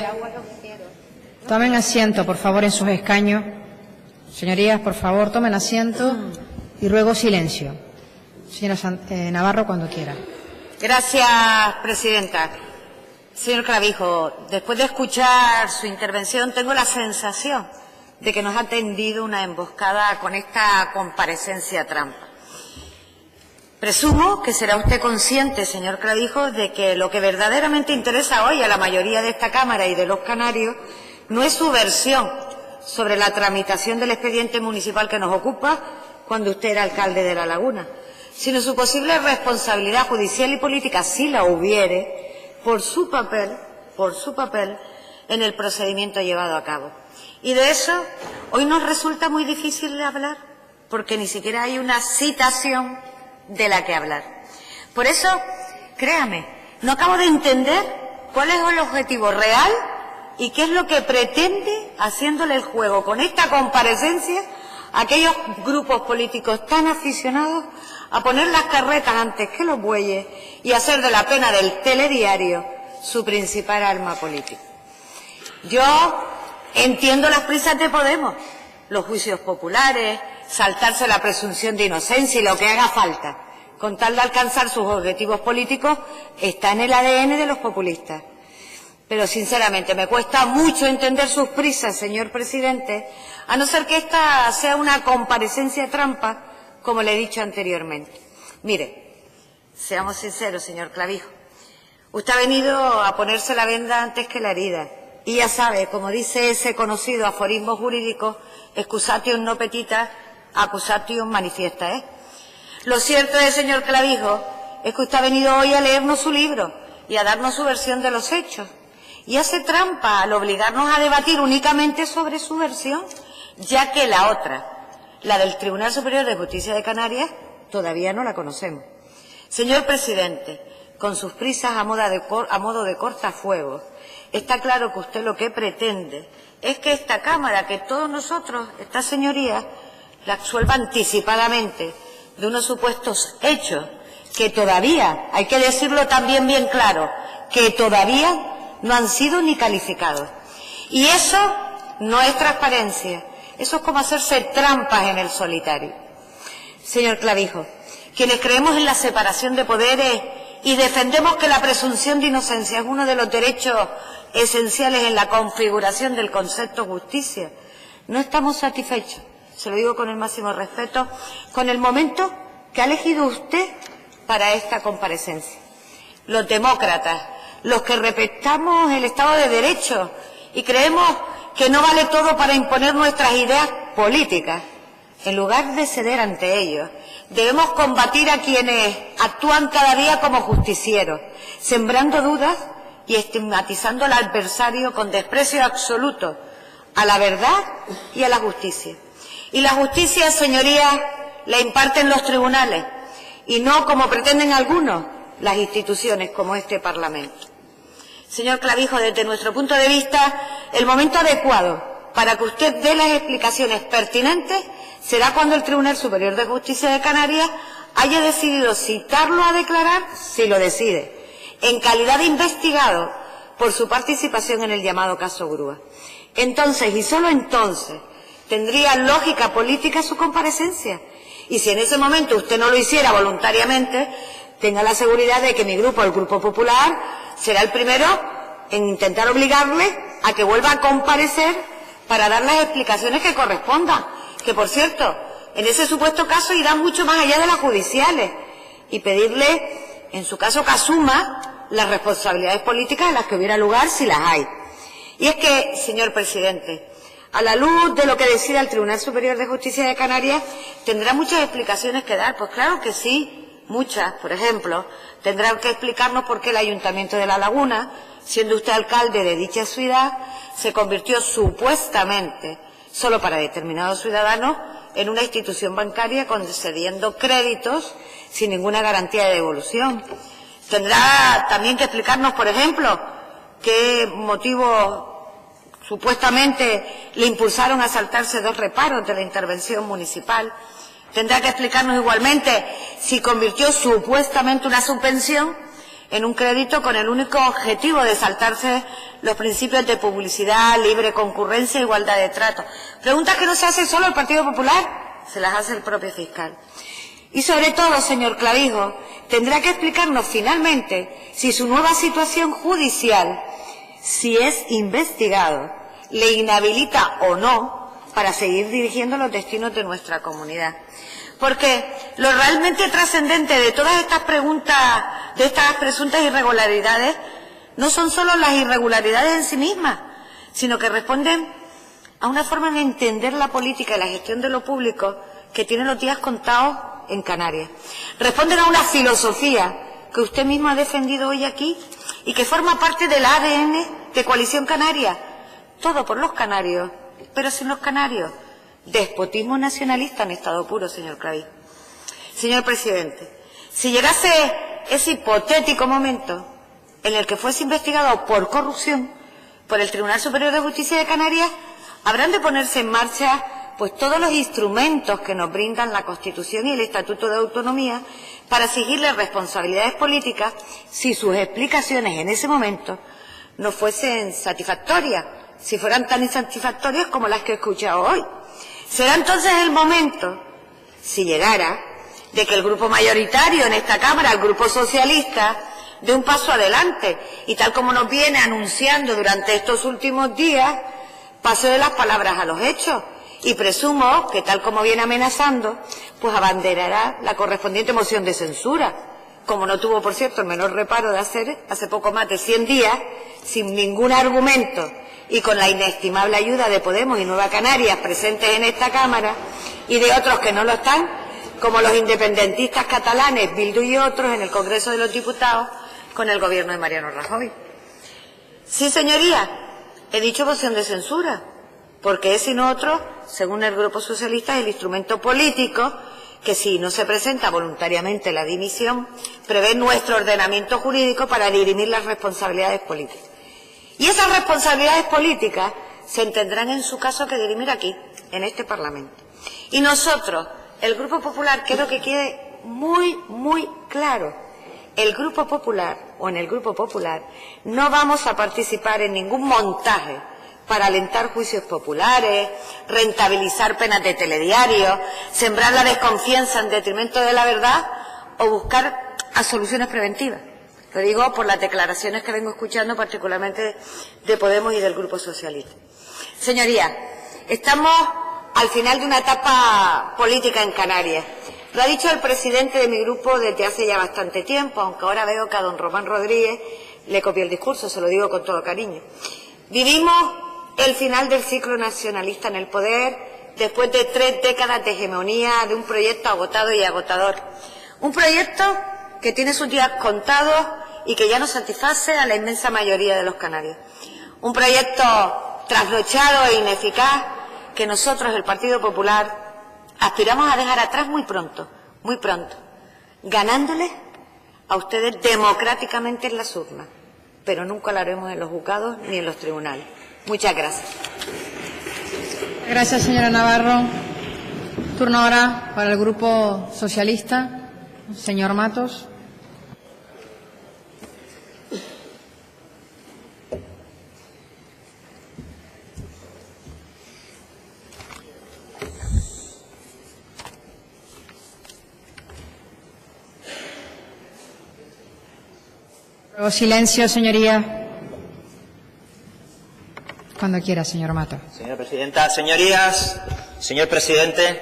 tomen asiento, por favor, en sus escaños. Señorías, por favor, tomen asiento y ruego silencio. Señora Navarro, cuando quiera. Gracias, presidenta. Señor Clavijo, después de escuchar su intervención, tengo la sensación de que nos ha tendido una emboscada con esta comparecencia trampa. Presumo que será usted consciente, señor Clavijo, de que lo que verdaderamente interesa hoy a la mayoría de esta Cámara y de los canarios no es su versión sobre la tramitación del expediente municipal que nos ocupa cuando usted era alcalde de La Laguna, sino su posible responsabilidad judicial y política, si la hubiere, por su papel en el procedimiento llevado a cabo. Y de eso hoy nos resulta muy difícil de hablar, porque ni siquiera hay una citación de la que hablar. Por eso, créame, no acabo de entender cuál es el objetivo real y qué es lo que pretende, haciéndole el juego con esta comparecencia, a aquellos grupos políticos tan aficionados a poner las carretas antes que los bueyes y hacer de la pena del telediario su principal arma política. Yo entiendo las prisas de Podemos, los juicios populares, saltarse la presunción de inocencia y lo que haga falta, con tal de alcanzar sus objetivos políticos, está en el ADN de los populistas. Pero, sinceramente, me cuesta mucho entender sus prisas, señor presidente, a no ser que esta sea una comparecencia trampa, como le he dicho anteriormente. Mire, seamos sinceros, señor Clavijo, usted ha venido a ponerse la venda antes que la herida. Y ya sabe, como dice ese conocido aforismo jurídico, excusation no petita, accusation manifiesta, ¿eh? Lo cierto es, señor Clavijo, es que usted ha venido hoy a leernos su libro y a darnos su versión de los hechos. Y hace trampa al obligarnos a debatir únicamente sobre su versión, ya que la otra, la del Tribunal Superior de Justicia de Canarias, todavía no la conocemos. Señor presidente, con sus prisas a modo de cortafuegos, está claro que usted lo que pretende es que esta Cámara, que todos nosotros, esta señoría, la absuelva anticipadamente de unos supuestos hechos que todavía, hay que decirlo también bien claro, que todavía no han sido ni calificados. Y eso no es transparencia, eso es como hacerse trampas en el solitario. Señor Clavijo, quienes creemos en la separación de poderes y defendemos que la presunción de inocencia es uno de los derechos esenciales en la configuración del concepto justicia, no estamos satisfechos, se lo digo con el máximo respeto, con el momento que ha elegido usted para esta comparecencia. Los demócratas, los que respetamos el Estado de Derecho y creemos que no vale todo para imponer nuestras ideas políticas, en lugar de ceder ante ellos, debemos combatir a quienes actúan cada día como justicieros, sembrando dudas y estigmatizando al adversario con desprecio absoluto a la verdad y a la justicia. Y la justicia, señorías, la imparten los tribunales y no, como pretenden algunos, las instituciones como este Parlamento. Señor Clavijo, desde nuestro punto de vista, el momento adecuado para que usted dé las explicaciones pertinentes será cuando el Tribunal Superior de Justicia de Canarias haya decidido citarlo a declarar, si lo decide, en calidad de investigado por su participación en el llamado caso Grúa. Entonces, y solo entonces, tendría lógica política su comparecencia. Y si en ese momento usted no lo hiciera voluntariamente, tenga la seguridad de que mi grupo, el Grupo Popular, será el primero en intentar obligarle a que vuelva a comparecer para dar las explicaciones que correspondan, que por cierto, en ese supuesto caso irán mucho más allá de las judiciales, y pedirle, en su caso, que asuma las responsabilidades políticas en las que hubiera lugar, si las hay. Y es que, señor presidente, a la luz de lo que decida el Tribunal Superior de Justicia de Canarias, tendrá muchas explicaciones que dar. Pues claro que sí, muchas. Por ejemplo, tendrá que explicarnos por qué el Ayuntamiento de La Laguna, siendo usted alcalde de dicha ciudad, se convirtió supuestamente, solo para determinados ciudadanos, en una institución bancaria concediendo créditos sin ninguna garantía de devolución. Tendrá también que explicarnos, por ejemplo, qué motivos supuestamente le impulsaron a saltarse 2 reparos de la intervención municipal. Tendrá que explicarnos igualmente si convirtió supuestamente una subvención en un crédito con el único objetivo de saltarse los principios de publicidad, libre concurrencia e igualdad de trato. Preguntas que no se hace solo el Partido Popular, se las hace el propio fiscal. Y sobre todo, señor Clavijo, tendrá que explicarnos finalmente si su nueva situación judicial, si es investigado, le inhabilita o no para seguir dirigiendo los destinos de nuestra comunidad. Porque lo realmente trascendente de todas estas preguntas, de estas presuntas irregularidades, no son solo las irregularidades en sí mismas, sino que responden a una forma de entender la política y la gestión de lo público que tiene los días contados en Canarias. Responden a una filosofía que usted mismo ha defendido hoy aquí y que forma parte del ADN de Coalición Canaria. Todo por los canarios, pero sin los canarios. Despotismo nacionalista en estado puro, señor Clavijo. Señor presidente, si llegase ese hipotético momento en el que fuese investigado por corrupción por el Tribunal Superior de Justicia de Canarias, habrán de ponerse en marcha pues todos los instrumentos que nos brindan la Constitución y el Estatuto de Autonomía para exigirle responsabilidades políticas si sus explicaciones en ese momento no fuesen satisfactorias, si fueran tan insatisfactorias como las que he escuchado hoy. Será entonces el momento, si llegara, de que el grupo mayoritario en esta Cámara, el Grupo Socialista, dé un paso adelante y, tal como nos viene anunciando durante estos últimos días, pase de las palabras a los hechos. Y presumo que, tal como viene amenazando, pues abanderará la correspondiente moción de censura, como no tuvo, por cierto, el menor reparo de hacer hace poco más de 100 días, sin ningún argumento y con la inestimable ayuda de Podemos y Nueva Canarias presentes en esta Cámara y de otros que no lo están, como los independentistas catalanes, Bildu y otros, en el Congreso de los Diputados, con el gobierno de Mariano Rajoy. Sí, señoría, he dicho moción de censura, porque es, sino otro, según el Grupo Socialista, el instrumento político que, si no se presenta voluntariamente la dimisión, prevé nuestro ordenamiento jurídico para dirimir las responsabilidades políticas. Y esas responsabilidades políticas se tendrán en su caso que dirimir aquí, en este Parlamento. Y nosotros, el Grupo Popular, quiero que quede muy, muy claro, el Grupo Popular, o en el Grupo Popular, no vamos a participar en ningún montaje para alentar juicios populares, rentabilizar penas de telediario, sembrar la desconfianza en detrimento de la verdad o buscar soluciones preventivas. Lo digo por las declaraciones que vengo escuchando, particularmente de Podemos y del Grupo Socialista. Señorías, estamos al final de una etapa política en Canarias. Lo ha dicho el presidente de mi grupo desde hace ya bastante tiempo, aunque ahora veo que a don Román Rodríguez le copió el discurso, se lo digo con todo cariño. Vivimos el final del ciclo nacionalista en el poder, después de 3 décadas de hegemonía de un proyecto agotado y agotador. Un proyecto que tiene sus días contados y que ya no satisface a la inmensa mayoría de los canarios. Un proyecto trasnochado e ineficaz que nosotros, el Partido Popular, aspiramos a dejar atrás muy pronto, ganándoles a ustedes democráticamente en las urnas, pero nunca lo haremos en los juzgados ni en los tribunales. Muchas gracias. Gracias, señora Navarro. Turno ahora para el Grupo Socialista. Señor Matos. Silencio, señoría. Cuando quiera, señor Mato. Señora Presidenta, señorías, señor Presidente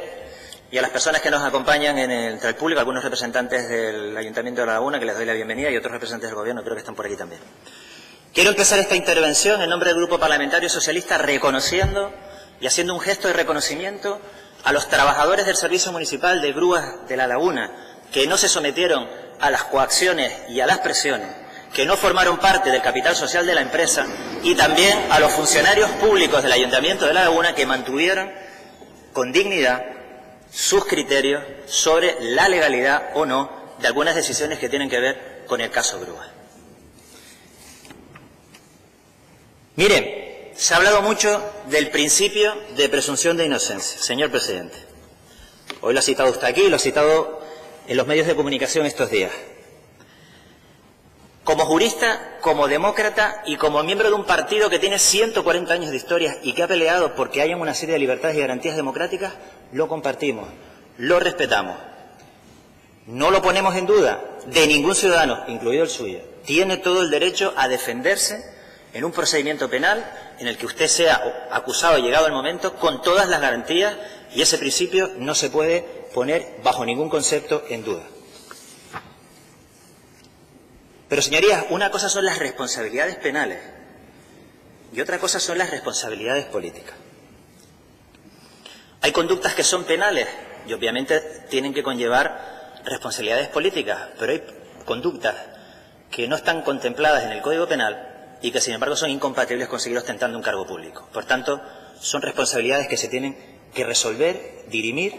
y a las personas que nos acompañan entre el público, algunos representantes del Ayuntamiento de La Laguna, que les doy la bienvenida, y otros representantes del Gobierno, creo que están por aquí también. Quiero empezar esta intervención en nombre del Grupo Parlamentario Socialista reconociendo y haciendo un gesto de reconocimiento a los trabajadores del Servicio Municipal de Grúas de La Laguna, que no se sometieron a las coacciones y a las presiones, que no formaron parte del capital social de la empresa, y también a los funcionarios públicos del Ayuntamiento de La Laguna que mantuvieron con dignidad sus criterios sobre la legalidad o no de algunas decisiones que tienen que ver con el caso Grúa. Miren, se ha hablado mucho del principio de presunción de inocencia, señor Presidente. Hoy lo ha citado usted aquí, lo ha citado en los medios de comunicación estos días. Como jurista, como demócrata y como miembro de un partido que tiene 140 años de historia y que ha peleado porque haya una serie de libertades y garantías democráticas, lo compartimos, lo respetamos. No lo ponemos en duda de ningún ciudadano, incluido el suyo. Tiene todo el derecho a defenderse en un procedimiento penal en el que usted sea acusado, llegado el momento, con todas las garantías, y ese principio no se puede poner bajo ningún concepto en duda. Pero, señorías, una cosa son las responsabilidades penales y otra cosa son las responsabilidades políticas. Hay conductas que son penales y obviamente tienen que conllevar responsabilidades políticas, pero hay conductas que no están contempladas en el Código Penal y que, sin embargo, son incompatibles con seguir ostentando un cargo público. Por tanto, son responsabilidades que se tienen que resolver, dirimir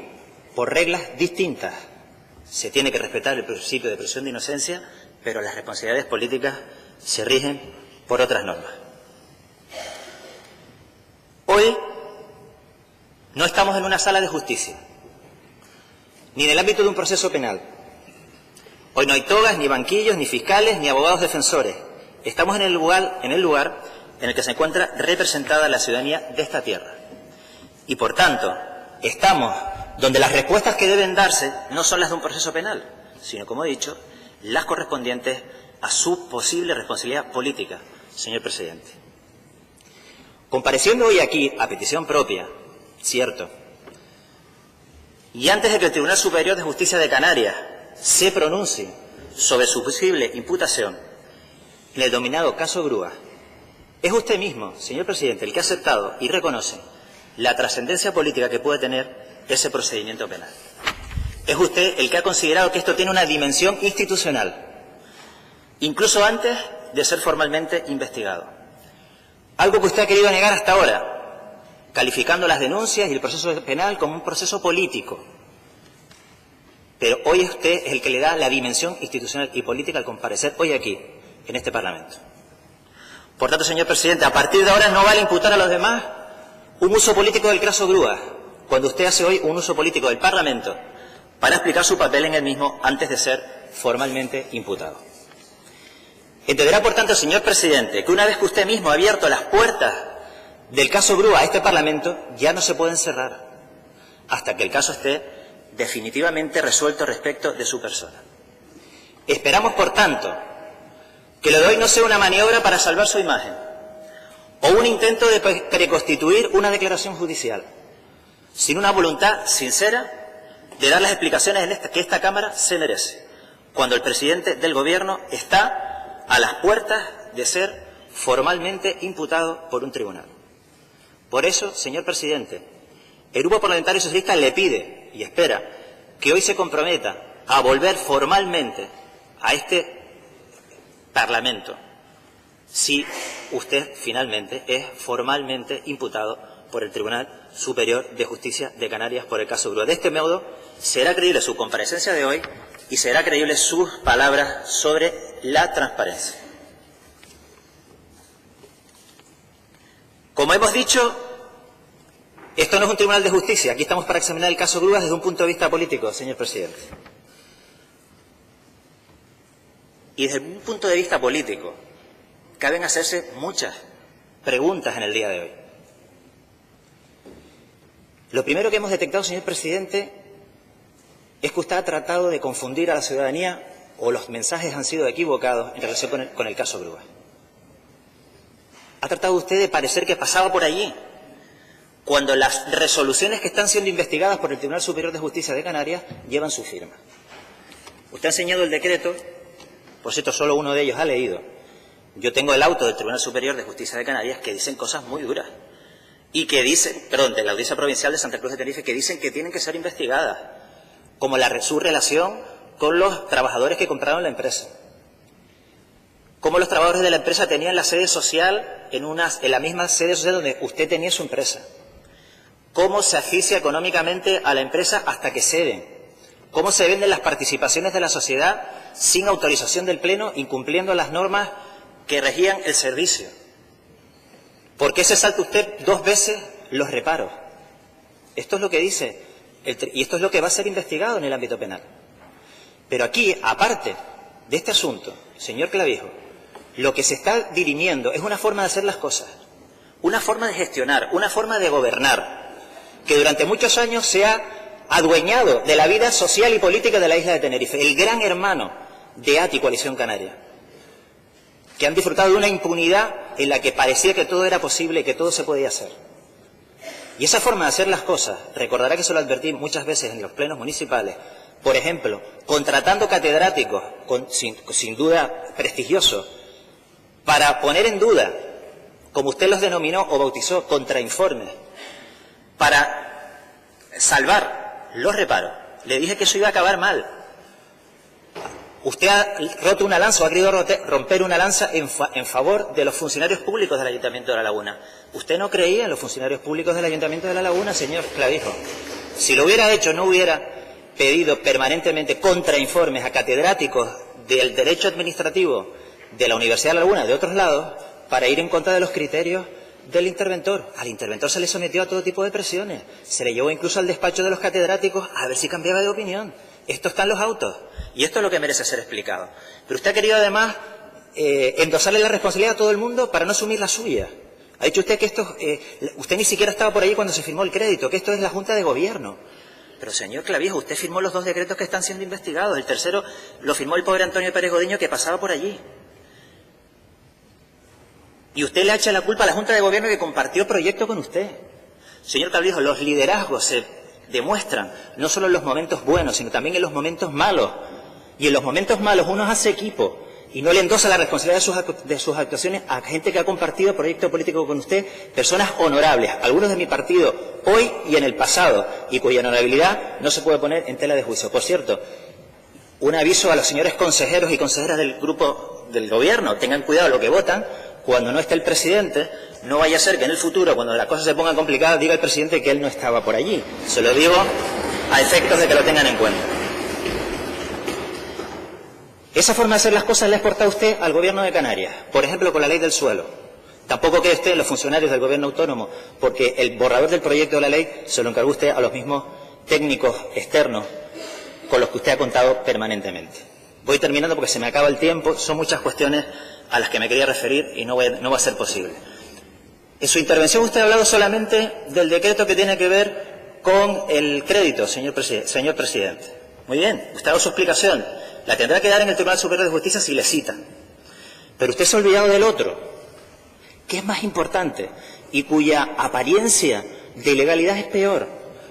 por reglas distintas. Se tiene que respetar el principio de presunción de inocencia, pero las responsabilidades políticas se rigen por otras normas. Hoy no estamos en una sala de justicia, ni en el ámbito de un proceso penal. Hoy no hay togas, ni banquillos, ni fiscales, ni abogados defensores. Estamos en el lugar en el que se encuentra representada la ciudadanía de esta tierra. Y, por tanto, estamos donde las respuestas que deben darse no son las de un proceso penal, sino, como he dicho, las correspondientes a su posible responsabilidad política, señor Presidente. Compareciendo hoy aquí a petición propia, cierto, y antes de que el Tribunal Superior de Justicia de Canarias se pronuncie sobre su posible imputación en el denominado caso Grúa, es usted mismo, señor Presidente, el que ha aceptado y reconoce la trascendencia política que puede tener ese procedimiento penal. Es usted el que ha considerado que esto tiene una dimensión institucional, incluso antes de ser formalmente investigado. Algo que usted ha querido negar hasta ahora, calificando las denuncias y el proceso penal como un proceso político. Pero hoy usted es el que le da la dimensión institucional y política al comparecer hoy aquí, en este Parlamento. Por tanto, señor presidente, a partir de ahora no vale imputar a los demás un uso político del caso Grúa, cuando usted hace hoy un uso político del Parlamento para explicar su papel en el mismo antes de ser formalmente imputado. Entenderá, por tanto, señor presidente, que una vez que usted mismo ha abierto las puertas del caso Grúa a este Parlamento, ya no se pueden cerrar hasta que el caso esté definitivamente resuelto respecto de su persona. Esperamos, por tanto, que lo de hoy no sea una maniobra para salvar su imagen o un intento de preconstituir una declaración judicial, sino una voluntad sincera de dar las explicaciones que esta Cámara se merece, cuando el presidente del Gobierno está a las puertas de ser formalmente imputado por un tribunal. Por eso, señor presidente, el Grupo Parlamentario Socialista le pide y espera que hoy se comprometa a volver formalmente a este Parlamento si usted finalmente es formalmente imputado por el Tribunal Superior de Justicia de Canarias por el caso Grúa. De este modo, será creíble su comparecencia de hoy y será creíble sus palabras sobre la transparencia. Como hemos dicho, esto no es un tribunal de justicia. Aquí estamos para examinar el caso Grúa desde un punto de vista político, señor presidente. Y desde un punto de vista político, caben hacerse muchas preguntas en el día de hoy. Lo primero que hemos detectado, señor presidente, es que usted ha tratado de confundir a la ciudadanía o los mensajes han sido equivocados en relación con el caso Grúa. Ha tratado usted de parecer que pasaba por allí, cuando las resoluciones que están siendo investigadas por el Tribunal Superior de Justicia de Canarias llevan su firma. Usted ha enseñado el decreto, por cierto, solo uno de ellos ha leído. Yo tengo el auto del Tribunal Superior de Justicia de Canarias que dicen cosas muy duras. Y que dicen, perdón, de la Audiencia Provincial de Santa Cruz de Tenerife, que dicen que tienen que ser investigadas, como su relación con los trabajadores que compraron la empresa. Cómo los trabajadores de la empresa tenían la sede social en la misma sede social donde usted tenía su empresa. Cómo se asfixia económicamente a la empresa hasta que ceden. Cómo se venden las participaciones de la sociedad sin autorización del Pleno, incumpliendo las normas que regían el servicio. ¿Por qué se salta usted 2 veces los reparos? Esto es lo que dice, y esto es lo que va a ser investigado en el ámbito penal. Pero aquí, aparte de este asunto, señor Clavijo, lo que se está dirimiendo es una forma de hacer las cosas, una forma de gestionar, una forma de gobernar, que durante muchos años se ha adueñado de la vida social y política de la isla de Tenerife, el gran hermano de ATI Coalición Canaria, que han disfrutado de una impunidad en la que parecía que todo era posible y que todo se podía hacer. Y esa forma de hacer las cosas, recordará que se lo advertí muchas veces en los plenos municipales, por ejemplo, contratando catedráticos, sin duda prestigiosos, para poner en duda, como usted los denominó o bautizó, contrainformes, para salvar los reparos. Le dije que eso iba a acabar mal. Usted ha roto una lanza o ha querido romper una lanza en favor de los funcionarios públicos del Ayuntamiento de La Laguna. Usted no creía en los funcionarios públicos del Ayuntamiento de La Laguna, señor Clavijo. Si lo hubiera hecho, no hubiera pedido permanentemente contrainformes a catedráticos del derecho administrativo de la Universidad de La Laguna, de otros lados, para ir en contra de los criterios del interventor. Al interventor se le sometió a todo tipo de presiones. Se le llevó incluso al despacho de los catedráticos a ver si cambiaba de opinión. Esto está en los autos. Y esto es lo que merece ser explicado. Pero usted ha querido además endosarle la responsabilidad a todo el mundo para no asumir la suya. Ha dicho usted que esto, usted ni siquiera estaba por allí cuando se firmó el crédito, que esto es la Junta de Gobierno. Pero señor Clavijo, usted firmó los 2 decretos que están siendo investigados. El tercero lo firmó el pobre Antonio Pérez Godiño, que pasaba por allí. Y usted le echa la culpa a la Junta de Gobierno que compartió proyecto con usted. Señor Clavijo, los liderazgos se demuestran no solo en los momentos buenos, sino también en los momentos malos. Y en los momentos malos uno hace equipo y no le endosa la responsabilidad de sus actuaciones a gente que ha compartido proyecto político con usted, personas honorables, algunos de mi partido, hoy y en el pasado, y cuya honorabilidad no se puede poner en tela de juicio. Por cierto, un aviso a los señores consejeros y consejeras del grupo del Gobierno: tengan cuidado lo que votan, cuando no esté el presidente, no vaya a ser que en el futuro, cuando las cosas se pongan complicadas, diga el presidente que él no estaba por allí. Se lo digo a efectos de que lo tengan en cuenta. Esa forma de hacer las cosas la ha exportado usted al Gobierno de Canarias, por ejemplo, con la ley del suelo. Tampoco cree usted en los funcionarios del Gobierno autónomo, porque el borrador del proyecto de la ley se lo encargó usted a los mismos técnicos externos con los que usted ha contado permanentemente. Voy terminando porque se me acaba el tiempo, son muchas cuestiones a las que me quería referir y no va a ser posible. En su intervención usted ha hablado solamente del decreto que tiene que ver con el crédito, señor presidente. Muy bien, usted ha dado su explicación. La tendrá que dar en el Tribunal Superior de Justicia si le citan. Pero usted se ha olvidado del otro, que es más importante y cuya apariencia de ilegalidad es peor,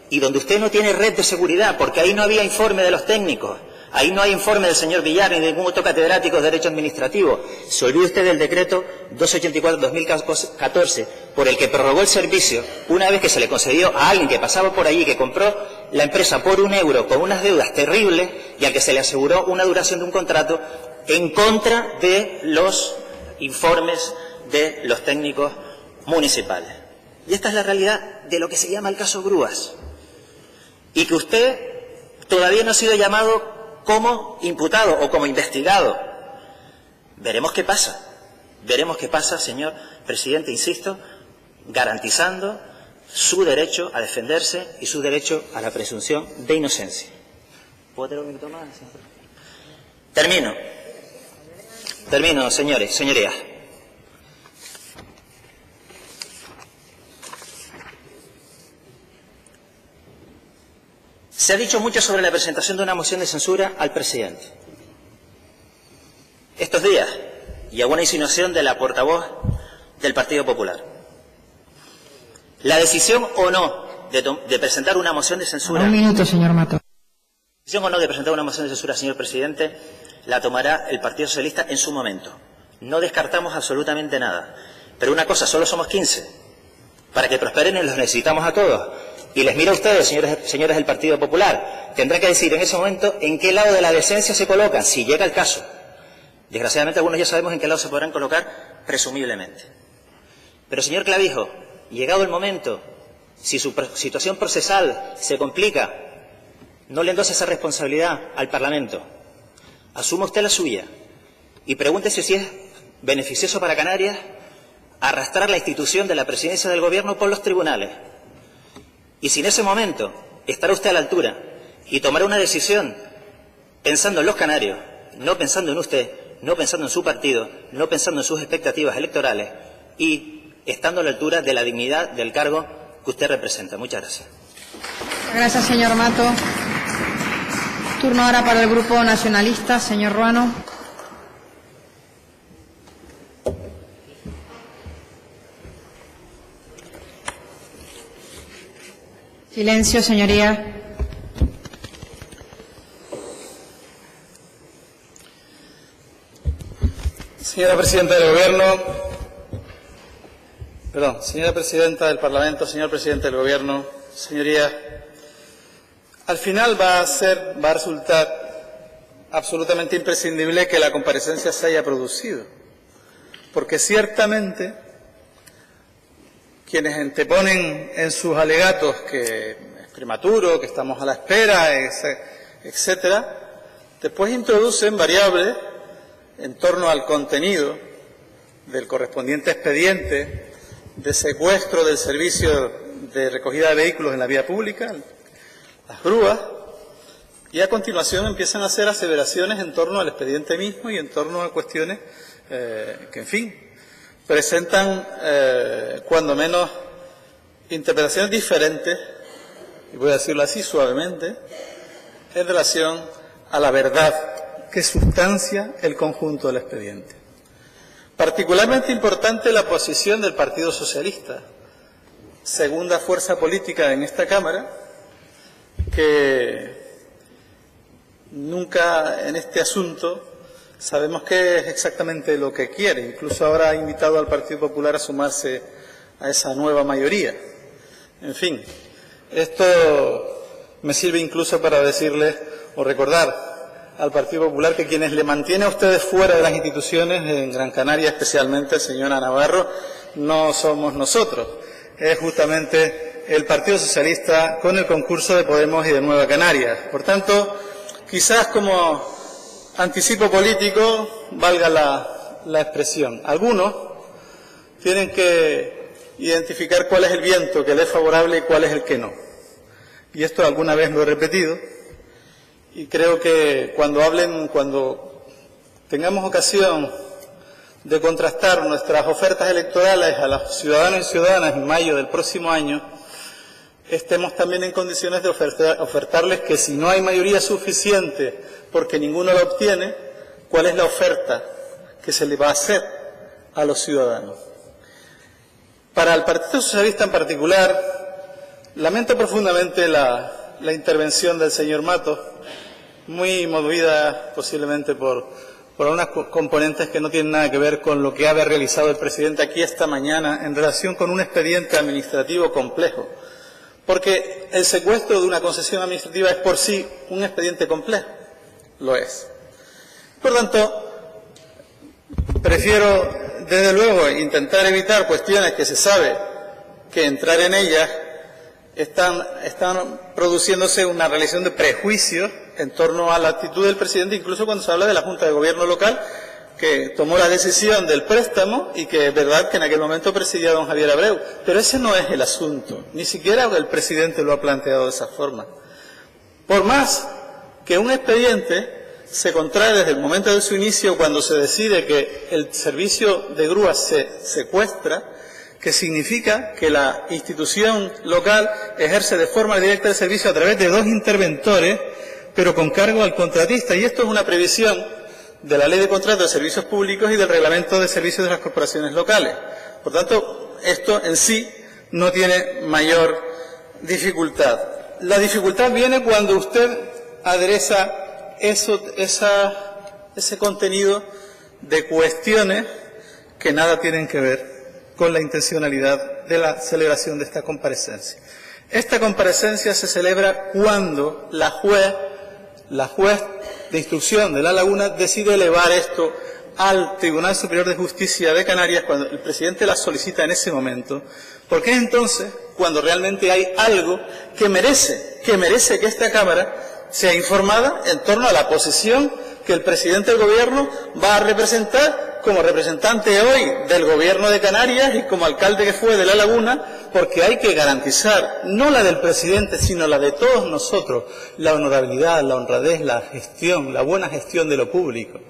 y donde usted no tiene red de seguridad, porque ahí no había informe de los técnicos, ahí no hay informe del señor Villar ni de ningún otro catedrático de Derecho Administrativo. Se olvida usted del decreto 284/2014, por el que prorrogó el servicio una vez que se le concedió a alguien que pasaba por allí, que compró la empresa por €1 con unas deudas terribles y al que se le aseguró una duración de un contrato en contra de los informes de los técnicos municipales. Y esta es la realidad de lo que se llama el caso Grúas. Y que usted todavía no ha sido llamado como imputado o como investigado. Veremos qué pasa, señor presidente, insisto, garantizando su derecho a defenderse y su derecho a la presunción de inocencia. ¿Puedo tener un minuto más, señor? Termino, señorías. Se ha dicho mucho sobre la presentación de una moción de censura al presidente. Estos días, y alguna insinuación de la portavoz del Partido Popular. La decisión o no de presentar una moción de censura... Un minuto, señor Mato. La decisión o no de presentar una moción de censura, señor presidente, la tomará el Partido Socialista en su momento. No descartamos absolutamente nada. Pero una cosa, solo somos 15. Para que prosperen los necesitamos a todos. Y les miro a ustedes, señores del Partido Popular. Tendrá que decir en ese momento en qué lado de la decencia se colocan, si llega el caso. Desgraciadamente algunos ya sabemos en qué lado se podrán colocar, presumiblemente. Pero, señor Clavijo, llegado el momento, si su situación procesal se complica, no le endose esa responsabilidad al Parlamento. Asuma usted la suya y pregúntese si es beneficioso para Canarias arrastrar la institución de la presidencia del Gobierno por los tribunales. Y si en ese momento estará usted a la altura y tomará una decisión pensando en los canarios, no pensando en usted, no pensando en su partido, no pensando en sus expectativas electorales y estando a la altura de la dignidad del cargo que usted representa. Muchas gracias. Gracias, señor Mato. Turno ahora para el Grupo Nacionalista. Señor Ruano. Silencio, señoría. Señora Presidenta del Gobierno, señora Presidenta del Parlamento, señor Presidente del Gobierno, señorías, al final va a resultar absolutamente imprescindible que la comparecencia se haya producido, porque ciertamente quienes anteponen en sus alegatos que es prematuro, que estamos a la espera, etcétera, después introducen variables en torno al contenido del correspondiente expediente de secuestro del servicio de recogida de vehículos en la vía pública, las grúas, y a continuación empiezan a hacer aseveraciones en torno al expediente mismo y en torno a cuestiones que, en fin, presentan, cuando menos, interpretaciones diferentes, y voy a decirlo así suavemente, en relación a la verdad que sustancia el conjunto del expediente. Particularmente importante la posición del Partido Socialista, segunda fuerza política en esta Cámara, que nunca en este asunto sabemos qué es exactamente lo que quiere. Incluso ahora ha invitado al Partido Popular a sumarse a esa nueva mayoría. En fin, esto me sirve incluso para decirles o recordar al Partido Popular que quienes le mantiene a ustedes fuera de las instituciones, en Gran Canaria especialmente, señora Navarro, no somos nosotros. Es justamente el Partido Socialista con el concurso de Podemos y de Nueva Canarias. Por tanto, quizás como anticipo político valga la expresión. Algunos tienen que identificar cuál es el viento que le es favorable y cuál es el que no. Y esto alguna vez lo he repetido. Y creo que cuando tengamos ocasión de contrastar nuestras ofertas electorales a los ciudadanos y ciudadanas en mayo del próximo año, estemos también en condiciones de ofertarles que si no hay mayoría suficiente porque ninguno la obtiene, cuál es la oferta que se le va a hacer a los ciudadanos. Para el Partido Socialista en particular, lamento profundamente la intervención del señor Matos, muy movida posiblemente por unas componentes que no tienen nada que ver con lo que ha realizado el presidente aquí esta mañana en relación con un expediente administrativo complejo. Porque el secuestro de una concesión administrativa es por sí un expediente complejo. Lo es. Por tanto, prefiero, desde luego, intentar evitar cuestiones que se sabe que entrar en ellas están produciéndose una relación de prejuicios en torno a la actitud del presidente, incluso cuando se habla de la Junta de Gobierno local, que tomó la decisión del préstamo y que es verdad que en aquel momento presidía don Javier Abreu. Pero ese no es el asunto, ni siquiera el presidente lo ha planteado de esa forma. Por más que un expediente se contrae desde el momento de su inicio, cuando se decide que el servicio de grúas se secuestra, que significa que la institución local ejerce de forma directa el servicio a través de dos interventores, pero con cargo al contratista. Y esto es una previsión de la Ley de Contratos de Servicios Públicos y del Reglamento de Servicios de las Corporaciones Locales. Por tanto, esto en sí no tiene mayor dificultad. La dificultad viene cuando usted adereza ese contenido de cuestiones que nada tienen que ver con la intencionalidad de la celebración de esta comparecencia. Esta comparecencia se celebra cuando la juez de instrucción de La Laguna decide elevar esto al Tribunal Superior de Justicia de Canarias, cuando el presidente la solicita en ese momento, porque es entonces cuando realmente hay algo que merece que esta Cámara sea informada en torno a la posición que el presidente del Gobierno va a representar como representante hoy del Gobierno de Canarias y como alcalde que fue de La Laguna, porque hay que garantizar, no la del presidente, sino la de todos nosotros, la honorabilidad, la honradez, la gestión, la buena gestión de lo público.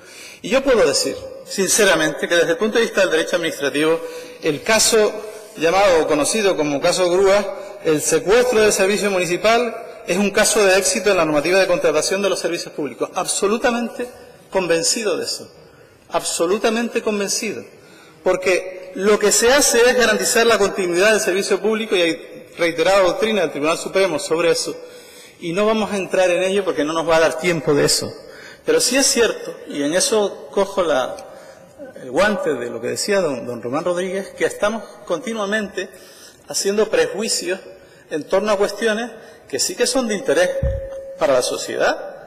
Y yo puedo decir, sinceramente, que desde el punto de vista del derecho administrativo, el caso llamado o conocido como caso Grúa, el secuestro del servicio municipal, es un caso de éxito en la normativa de contratación de los servicios públicos. Absolutamente convencido de eso. Absolutamente convencido. Porque lo que se hace es garantizar la continuidad del servicio público y hay reiterada doctrina del Tribunal Supremo sobre eso. Y no vamos a entrar en ello porque no nos va a dar tiempo de eso. Pero sí es cierto, y en eso cojo el guante de lo que decía don Román Rodríguez, que estamos continuamente haciendo prejuicios en torno a cuestiones que sí que son de interés para la sociedad,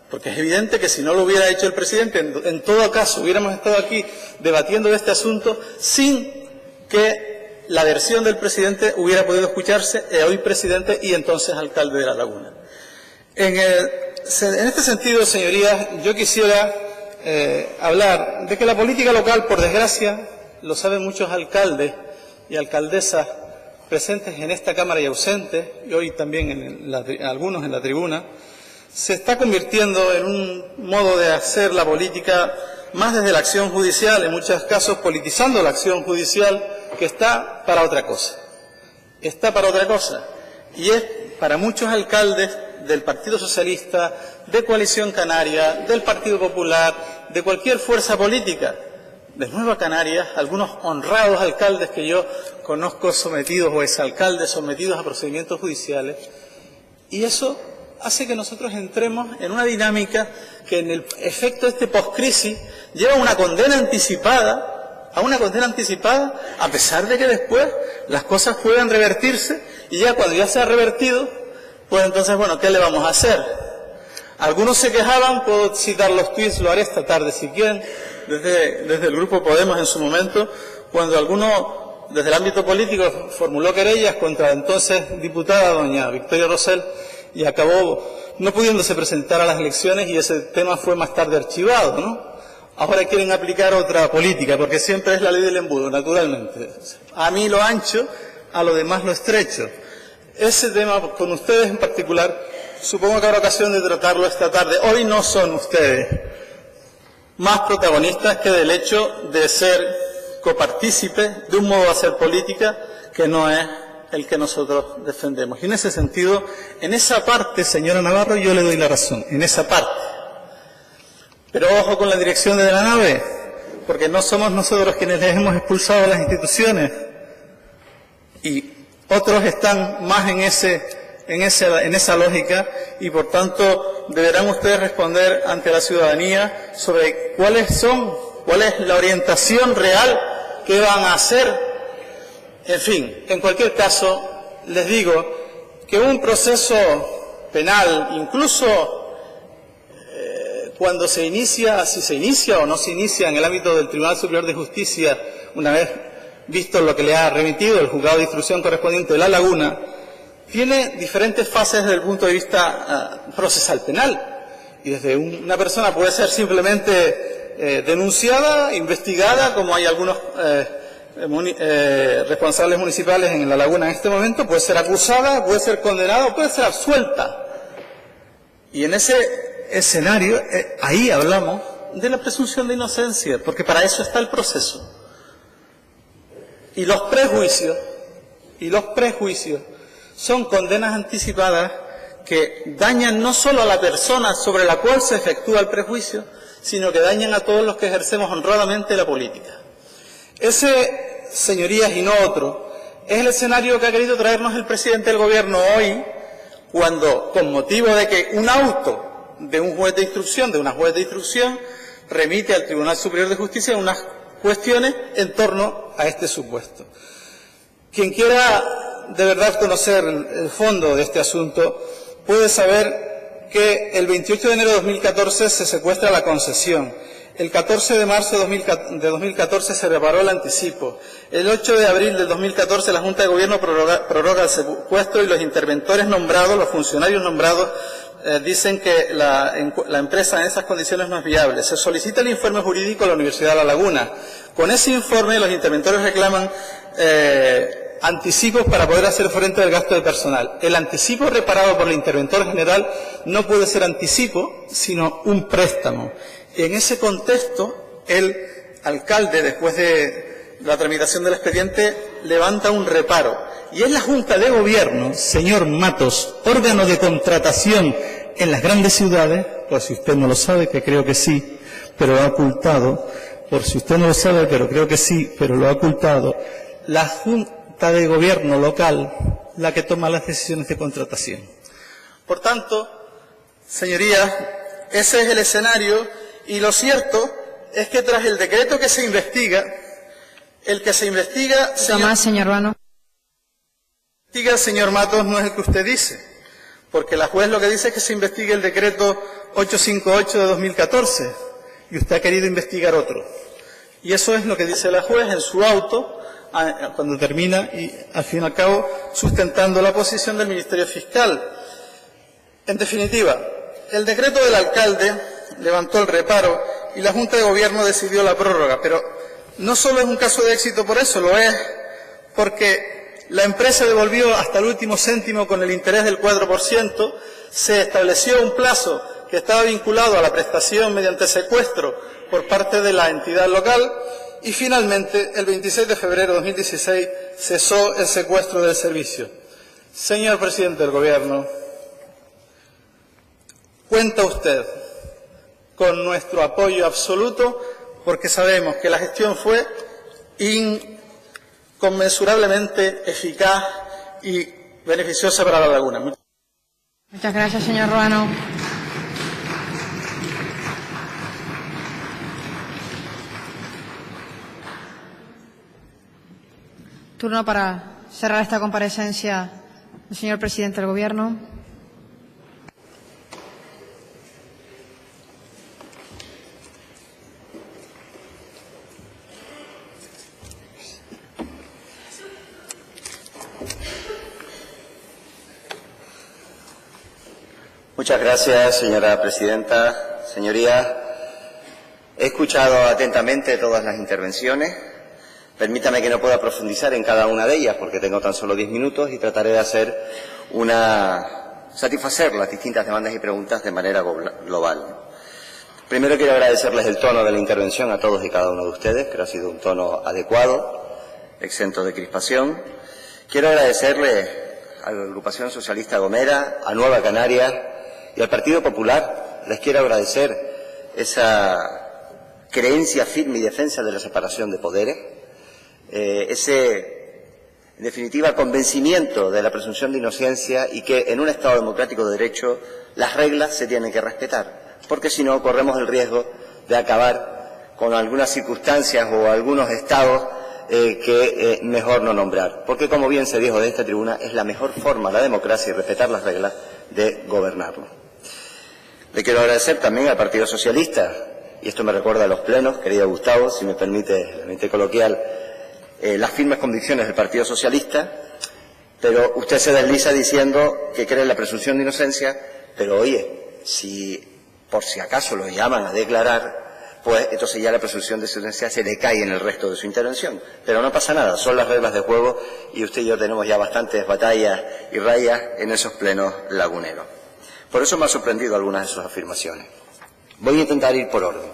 porque es evidente que si no lo hubiera hecho el presidente, en todo caso hubiéramos estado aquí debatiendo de este asunto sin que la versión del presidente hubiera podido escucharse, hoy presidente y entonces alcalde de La Laguna. En este sentido, señorías, yo quisiera hablar de que la política local, por desgracia, lo saben muchos alcaldes y alcaldesas presentes en esta Cámara y ausentes, y hoy también algunos en la tribuna, se está convirtiendo en un modo de hacer la política más desde la acción judicial, en muchos casos politizando la acción judicial, que está para otra cosa. Está para otra cosa. Y es para muchos alcaldes del Partido Socialista, de Coalición Canaria, del Partido Popular, de cualquier fuerza política, de Nueva Canarias, algunos honrados alcaldes que yo conozco sometidos o exalcaldes sometidos a procedimientos judiciales, y eso hace que nosotros entremos en una dinámica que en el efecto de este post-crisis lleva a una condena anticipada, a pesar de que después las cosas puedan revertirse, y ya cuando ya se ha revertido, pues entonces, bueno, ¿qué le vamos a hacer? Algunos se quejaban, puedo citar los tuits, lo haré esta tarde si quieren, desde el Grupo Podemos en su momento, cuando alguno desde el ámbito político formuló querellas contra la entonces diputada doña Victoria Rosell y acabó no pudiéndose presentar a las elecciones y ese tema fue más tarde archivado, ¿no? Ahora quieren aplicar otra política, porque siempre es la ley del embudo, naturalmente. A mí lo ancho, a lo demás lo estrecho. Ese tema, con ustedes en particular, supongo que habrá ocasión de tratarlo esta tarde. Hoy no son ustedes más protagonistas que del hecho de ser copartícipes de un modo de hacer política que no es el que nosotros defendemos. Y en ese sentido, en esa parte, señora Navarro, yo le doy la razón, en esa parte. Pero ojo con la dirección de la nave, porque no somos nosotros quienes les hemos expulsado de las instituciones. Y otros están más en esa lógica y, por tanto, deberán ustedes responder ante la ciudadanía sobre cuál es la orientación real que van a hacer. En fin, en cualquier caso, les digo que un proceso penal, incluso cuando se inicia, si se inicia o no se inicia en el ámbito del Tribunal Superior de Justicia, una vez visto lo que le ha remitido el juzgado de instrucción correspondiente de La Laguna, tiene diferentes fases desde el punto de vista procesal penal. Y desde una persona puede ser simplemente denunciada, investigada, como hay algunos responsables municipales en La Laguna en este momento, puede ser acusada, puede ser condenada o puede ser absuelta. Y en ese escenario, ahí hablamos de la presunción de inocencia, porque para eso está el proceso. Y los prejuicios son condenas anticipadas que dañan no solo a la persona sobre la cual se efectúa el prejuicio, sino que dañan a todos los que ejercemos honradamente la política. Ese, señorías, y no otro, es el escenario que ha querido traernos el presidente del Gobierno hoy, cuando, con motivo de que un auto de un juez de instrucción, de una juez de instrucción, remite al Tribunal Superior de Justicia unas cuestiones en torno a este supuesto. Quien quiera de verdad conocer el fondo de este asunto puede saber que el 28 de enero de 2014 se secuestra la concesión. El 14 de marzo de 2014 se reparó el anticipo. El 8 de abril del 2014 la Junta de Gobierno prorroga el secuestro y los interventores nombrados, los funcionarios nombrados, dicen que la empresa en esas condiciones no es viable. Se solicita el informe jurídico a la Universidad de La Laguna. Con ese informe los interventores reclaman anticipos para poder hacer frente al gasto de personal. El anticipo reparado por el interventor general no puede ser anticipo, sino un préstamo. En ese contexto, el alcalde, después de la tramitación del expediente, levanta un reparo. Y es la Junta de Gobierno, señor Matos, órgano de contratación en las grandes ciudades, por si usted no lo sabe, que creo que sí, pero lo ha ocultado, por si usted no lo sabe, pero creo que sí, pero lo ha ocultado, la Junta de Gobierno local la que toma las decisiones de contratación. Por tanto, señorías, ese es el escenario, y lo cierto es que tras el decreto que se investiga, el que se investiga... Señor Ruano. Señor Matos, no es el que usted dice, porque la juez lo que dice es que se investigue el decreto 858 de 2014, y usted ha querido investigar otro. Y eso es lo que dice la juez en su auto, cuando termina, y al fin y al cabo sustentando la posición del Ministerio Fiscal. En definitiva, el decreto del alcalde levantó el reparo y la Junta de Gobierno decidió la prórroga, pero no solo es un caso de éxito por eso, lo es porque la empresa devolvió hasta el último céntimo con el interés del 4%, se estableció un plazo que estaba vinculado a la prestación mediante secuestro por parte de la entidad local y finalmente el 26 de febrero de 2016 cesó el secuestro del servicio. Señor presidente del Gobierno, cuenta usted con nuestro apoyo absoluto porque sabemos que la gestión fue inconmensurablemente eficaz y beneficiosa para La Laguna. Muchas gracias, señor Ruano. Turno para cerrar esta comparecencia del señor presidente del Gobierno. Muchas gracias, señora presidenta. Señorías, he escuchado atentamente todas las intervenciones. Permítame que no pueda profundizar en cada una de ellas porque tengo tan solo 10 minutos y trataré de satisfacer las distintas demandas y preguntas de manera global. Primero quiero agradecerles el tono de la intervención a todos y cada uno de ustedes, que ha sido un tono adecuado, exento de crispación. Quiero agradecerle a la Agrupación Socialista Gomera, a Nueva Canarias y al Partido Popular. Les quiero agradecer esa creencia firme y defensa de la separación de poderes, en definitiva, convencimiento de la presunción de inocencia y que en un Estado democrático de derecho las reglas se tienen que respetar, porque si no corremos el riesgo de acabar con algunas circunstancias o algunos estados que mejor no nombrar, porque como bien se dijo de esta tribuna, es la mejor forma, la democracia y respetar las reglas de gobernarlo. Le quiero agradecer también al Partido Socialista, y esto me recuerda a los plenos, querido Gustavo, si me permite la mente coloquial, las firmes convicciones del Partido Socialista, pero usted se desliza diciendo que cree en la presunción de inocencia, pero oye, si por si acaso lo llaman a declarar, pues entonces ya la presunción de inocencia se le cae en el resto de su intervención. Pero no pasa nada, son las reglas de juego y usted y yo tenemos ya bastantes batallas y rayas en esos plenos laguneros. Por eso me ha sorprendido algunas de sus afirmaciones. Voy a intentar ir por orden.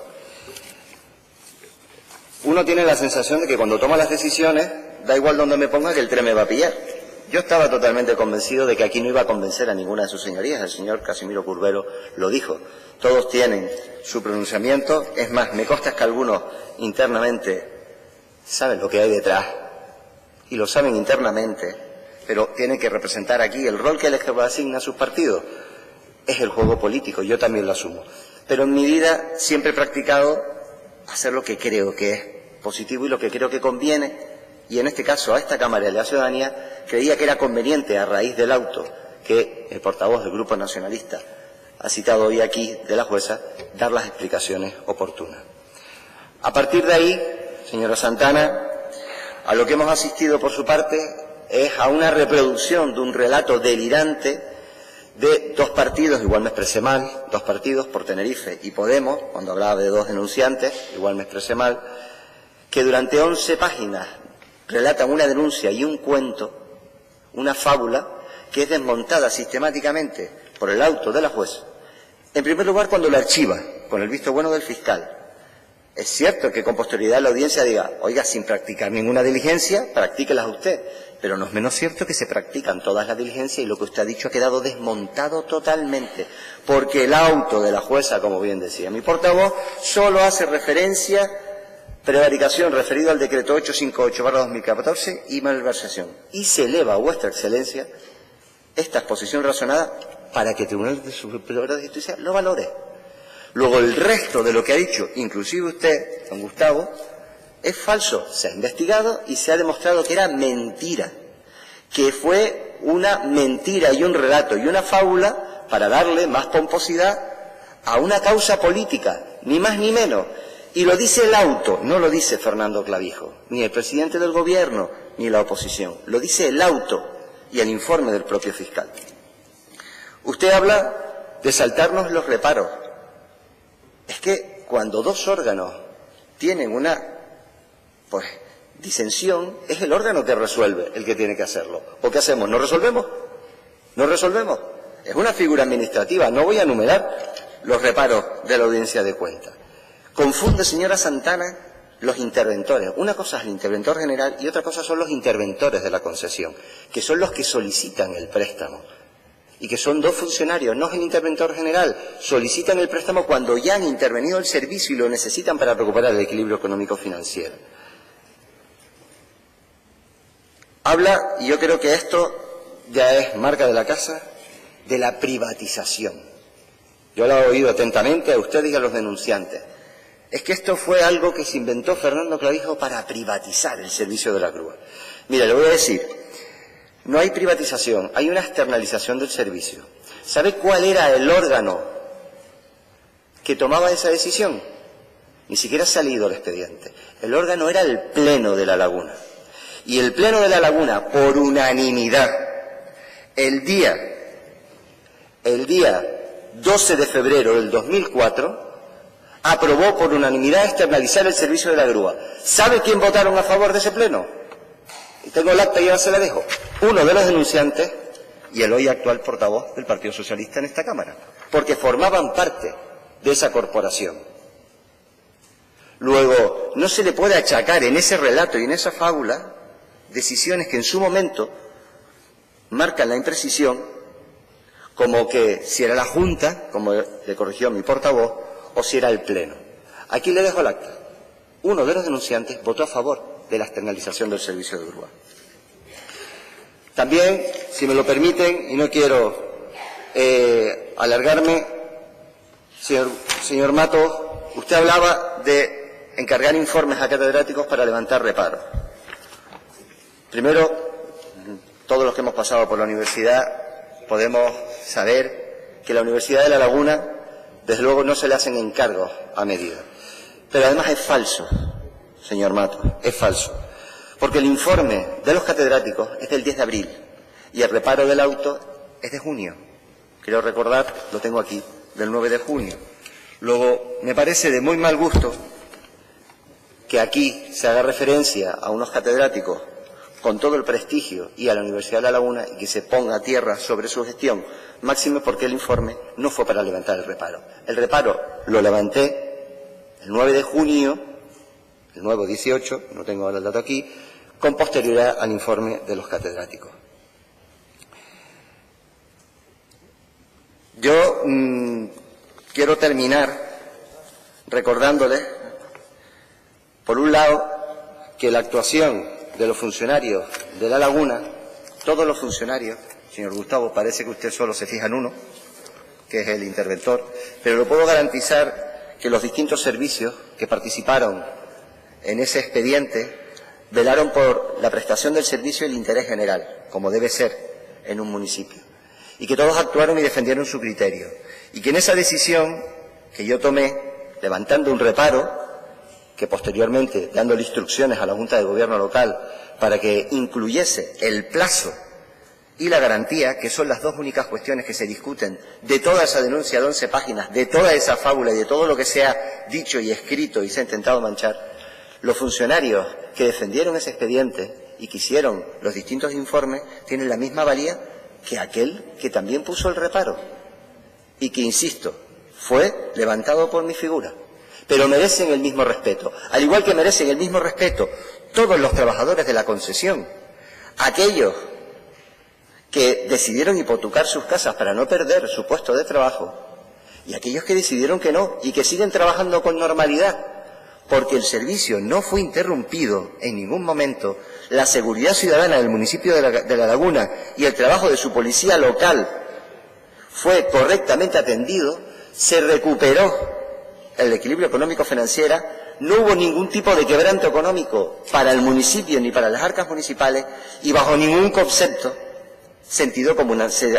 Uno tiene la sensación de que cuando toma las decisiones, da igual donde me ponga que el tren me va a pillar. Yo estaba totalmente convencido de que aquí no iba a convencer a ninguna de sus señorías. El señor Casimiro Curbero lo dijo. Todos tienen su pronunciamiento. Es más, me consta que algunos internamente saben lo que hay detrás y lo saben internamente, pero tienen que representar aquí el rol que les asigna a sus partidos. Es el juego político, yo también lo asumo. Pero en mi vida siempre he practicado hacer lo que creo que es positivo y lo que creo que conviene, y en este caso a esta Cámara y a la ciudadanía creía que era conveniente, a raíz del auto que el portavoz del Grupo Nacionalista ha citado hoy aquí de la jueza, dar las explicaciones oportunas. A partir de ahí, señora Santana, a lo que hemos asistido por su parte es a una reproducción de un relato delirante de dos partidos, igual me expresé mal, dos partidos, por Tenerife y Podemos, cuando hablaba de dos denunciantes, igual me expresé mal, que durante 11 páginas relatan una denuncia y un cuento, una fábula, que es desmontada sistemáticamente por el auto de la jueza. En primer lugar, cuando lo archiva, con el visto bueno del fiscal. Es cierto que con posterioridad la audiencia diga, oiga, sin practicar ninguna diligencia, practíquelas usted. Pero no es menos cierto que se practican todas las diligencias y lo que usted ha dicho ha quedado desmontado totalmente. Porque el auto de la jueza, como bien decía mi portavoz, solo hace referencia, prevaricación referido al decreto 858/2014 y malversación. Y se eleva a vuestra excelencia esta exposición razonada para que el Tribunal Superior de Justicia lo valore. Luego el resto de lo que ha dicho, inclusive usted, don Gustavo, es falso. Se ha investigado y se ha demostrado que era mentira, que fue una mentira y un relato y una fábula para darle más pomposidad a una causa política, ni más ni menos. Y lo dice el auto, no lo dice Fernando Clavijo, ni el presidente del gobierno, ni la oposición. Lo dice el auto y el informe del propio fiscal. Usted habla de saltarnos los reparos. Es que cuando dos órganos tienen una disensión, es el órgano que resuelve el que tiene que hacerlo. ¿O qué hacemos? ¿No resolvemos? ¿No resolvemos? Es una figura administrativa. No voy a enumerar los reparos de la audiencia de cuentas. Confunde, señora Santana, los interventores. Una cosa es el interventor general y otra cosa son los interventores de la concesión, que son los que solicitan el préstamo. Y que son dos funcionarios, no es el interventor general. Solicitan el préstamo cuando ya han intervenido el servicio y lo necesitan para recuperar el equilibrio económico-financiero. Habla, y yo creo que esto ya es marca de la casa, de la privatización. Yo lo he oído atentamente a ustedes y a los denunciantes. Es que esto fue algo que se inventó Fernando Clavijo para privatizar el servicio de la grúa. Mira, le voy a decir, no hay privatización, hay una externalización del servicio. ¿Sabe cuál era el órgano que tomaba esa decisión? Ni siquiera ha salido el expediente. El órgano era el Pleno de La Laguna. Y el Pleno de La Laguna, por unanimidad, el día 12 de febrero del 2004, aprobó por unanimidad externalizar el servicio de la grúa. ¿Sabe quién votaron a favor de ese pleno? Y tengo el acta y ya se la dejo. Uno de los denunciantes y el hoy actual portavoz del Partido Socialista en esta Cámara, porque formaban parte de esa corporación. Luego, no se le puede achacar en ese relato y en esa fábula decisiones que en su momento marcan la imprecisión, como que si era la Junta, como le corrigió mi portavoz, o si era el Pleno. Aquí le dejo el acta. Uno de los denunciantes votó a favor de la externalización del servicio de grúa. También, si me lo permiten, y no quiero alargarme, señor Mato, usted hablaba de encargar informes a catedráticos para levantar reparos. Primero, todos los que hemos pasado por la universidad podemos saber que la Universidad de La Laguna, desde luego, no se le hacen encargos a medida. Pero además es falso, señor Mato, es falso. Porque el informe de los catedráticos es del 10 de abril y el reparo del auto es de junio. Quiero recordar, lo tengo aquí, del 9 de junio. Luego, me parece de muy mal gusto que aquí se haga referencia a unos catedráticos con todo el prestigio y a la Universidad de La Laguna y que se ponga tierra sobre su gestión, máximo porque el informe no fue para levantar el reparo. El reparo lo levanté el 9 de junio, el nuevo 18, no tengo ahora el dato aquí, con posterioridad al informe de los catedráticos. Yo quiero terminar recordándoles, por un lado, que la actuación de los funcionarios de La Laguna, todos los funcionarios, señor Gustavo, parece que usted solo se fija en uno, que es el interventor, pero lo puedo garantizar que los distintos servicios que participaron en ese expediente velaron por la prestación del servicio y el interés general, como debe ser en un municipio, y que todos actuaron y defendieron su criterio, y que en esa decisión que yo tomé, levantando un reparo, que posteriormente, dándole instrucciones a la Junta de Gobierno local para que incluyese el plazo y la garantía, que son las dos únicas cuestiones que se discuten de toda esa denuncia de 11 páginas, de toda esa fábula y de todo lo que se ha dicho y escrito y se ha intentado manchar, los funcionarios que defendieron ese expediente y que hicieron los distintos informes tienen la misma valía que aquel que también puso el reparo y que, insisto, fue levantado por mi figura. Pero merecen el mismo respeto, al igual que merecen el mismo respeto todos los trabajadores de la concesión, aquellos que decidieron hipotecar sus casas para no perder su puesto de trabajo y aquellos que decidieron que no y que siguen trabajando con normalidad, porque el servicio no fue interrumpido en ningún momento, la seguridad ciudadana del municipio de La Laguna y el trabajo de su policía local fue correctamente atendido, se recuperó el equilibrio económico-financiero, no hubo ningún tipo de quebranto económico para el municipio ni para las arcas municipales y bajo ningún concepto se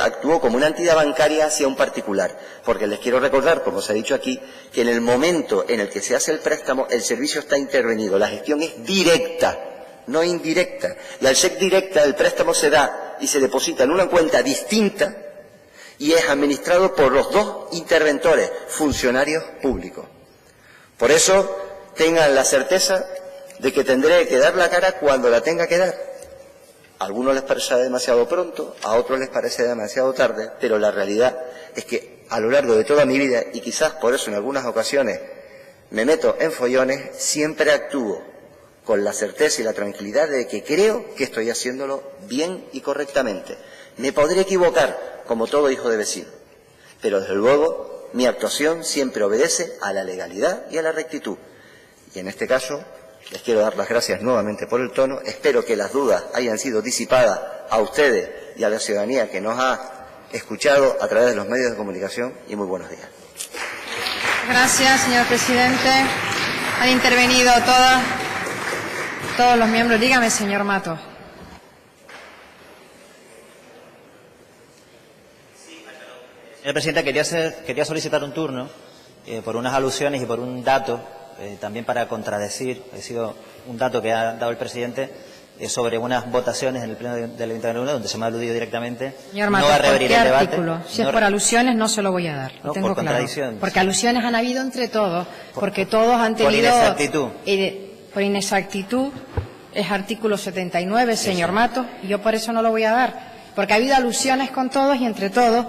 actuó como una entidad bancaria hacia un particular, porque les quiero recordar, como se ha dicho aquí, que en el momento en el que se hace el préstamo, el servicio está intervenido, la gestión es directa, no indirecta, y al ser directa el préstamo se da y se deposita en una cuenta distinta y es administrado por los dos interventores, funcionarios públicos. Por eso, tengan la certeza de que tendré que dar la cara cuando la tenga que dar. A algunos les parece demasiado pronto, a otros les parece demasiado tarde, pero la realidad es que a lo largo de toda mi vida, y quizás por eso en algunas ocasiones me meto en follones, siempre actúo con la certeza y la tranquilidad de que creo que estoy haciéndolo bien y correctamente. Me podré equivocar, como todo hijo de vecino, pero desde luego mi actuación siempre obedece a la legalidad y a la rectitud. Y en este caso les quiero dar las gracias nuevamente por el tono. Espero que las dudas hayan sido disipadas a ustedes y a la ciudadanía que nos ha escuchado a través de los medios de comunicación, y muy buenos días. Gracias, señor presidente. Han intervenido todos los miembros. Dígame, señor Mato. Señor presidente, quería solicitar un turno por unas alusiones y por un dato, también para contradecir, ha sido un dato que ha dado el presidente, sobre unas votaciones en el Pleno del Ayuntamiento de La Laguna, donde se me ha aludido directamente. Señor No Matos, va a ¿por reabrir qué el debate. artículo? Si No- es por alusiones, no se lo voy a dar. Lo No, tengo por claro. contradicción. Porque alusiones han habido entre todos, porque todos han por tenido... inexactitud. Por inexactitud es artículo 79, señor Matos, y yo por eso no lo voy a dar. Porque ha habido alusiones con todos y entre todos.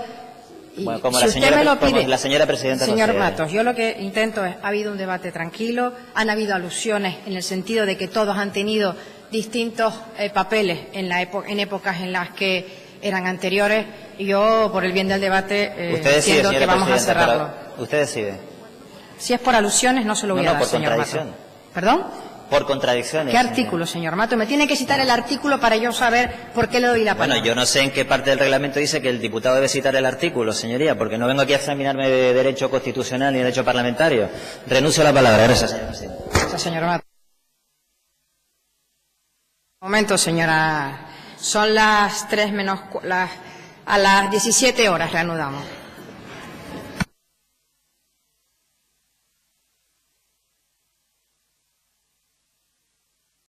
Y Bueno, como si la usted señora- me lo como pide, la señora presidenta señor considere. Matos, yo lo que intento es, ha habido un debate tranquilo, han habido alusiones en el sentido de que todos han tenido distintos papeles en épocas en las que eran anteriores, y yo, por el bien del debate, Usted decide, entiendo señora que vamos a presidenta, cerrarlo. usted decide. Si es por alusiones, no se lo voy No, a no, dar, por señor Matos. contradicción. ¿Perdón? Por contradicciones. ¿Qué señora. artículo, señor Mato? Me tiene que citar el artículo para yo saber por qué le doy la palabra. Bueno, yo no sé en qué parte del reglamento dice que el diputado debe citar el artículo, señoría, porque no vengo aquí a examinarme de derecho constitucional ni derecho parlamentario. Renuncio a la palabra. Gracias, señor presidente. Gracias, señor Mato. Un momento, señora. Son las 3 menos... a las 17 horas reanudamos.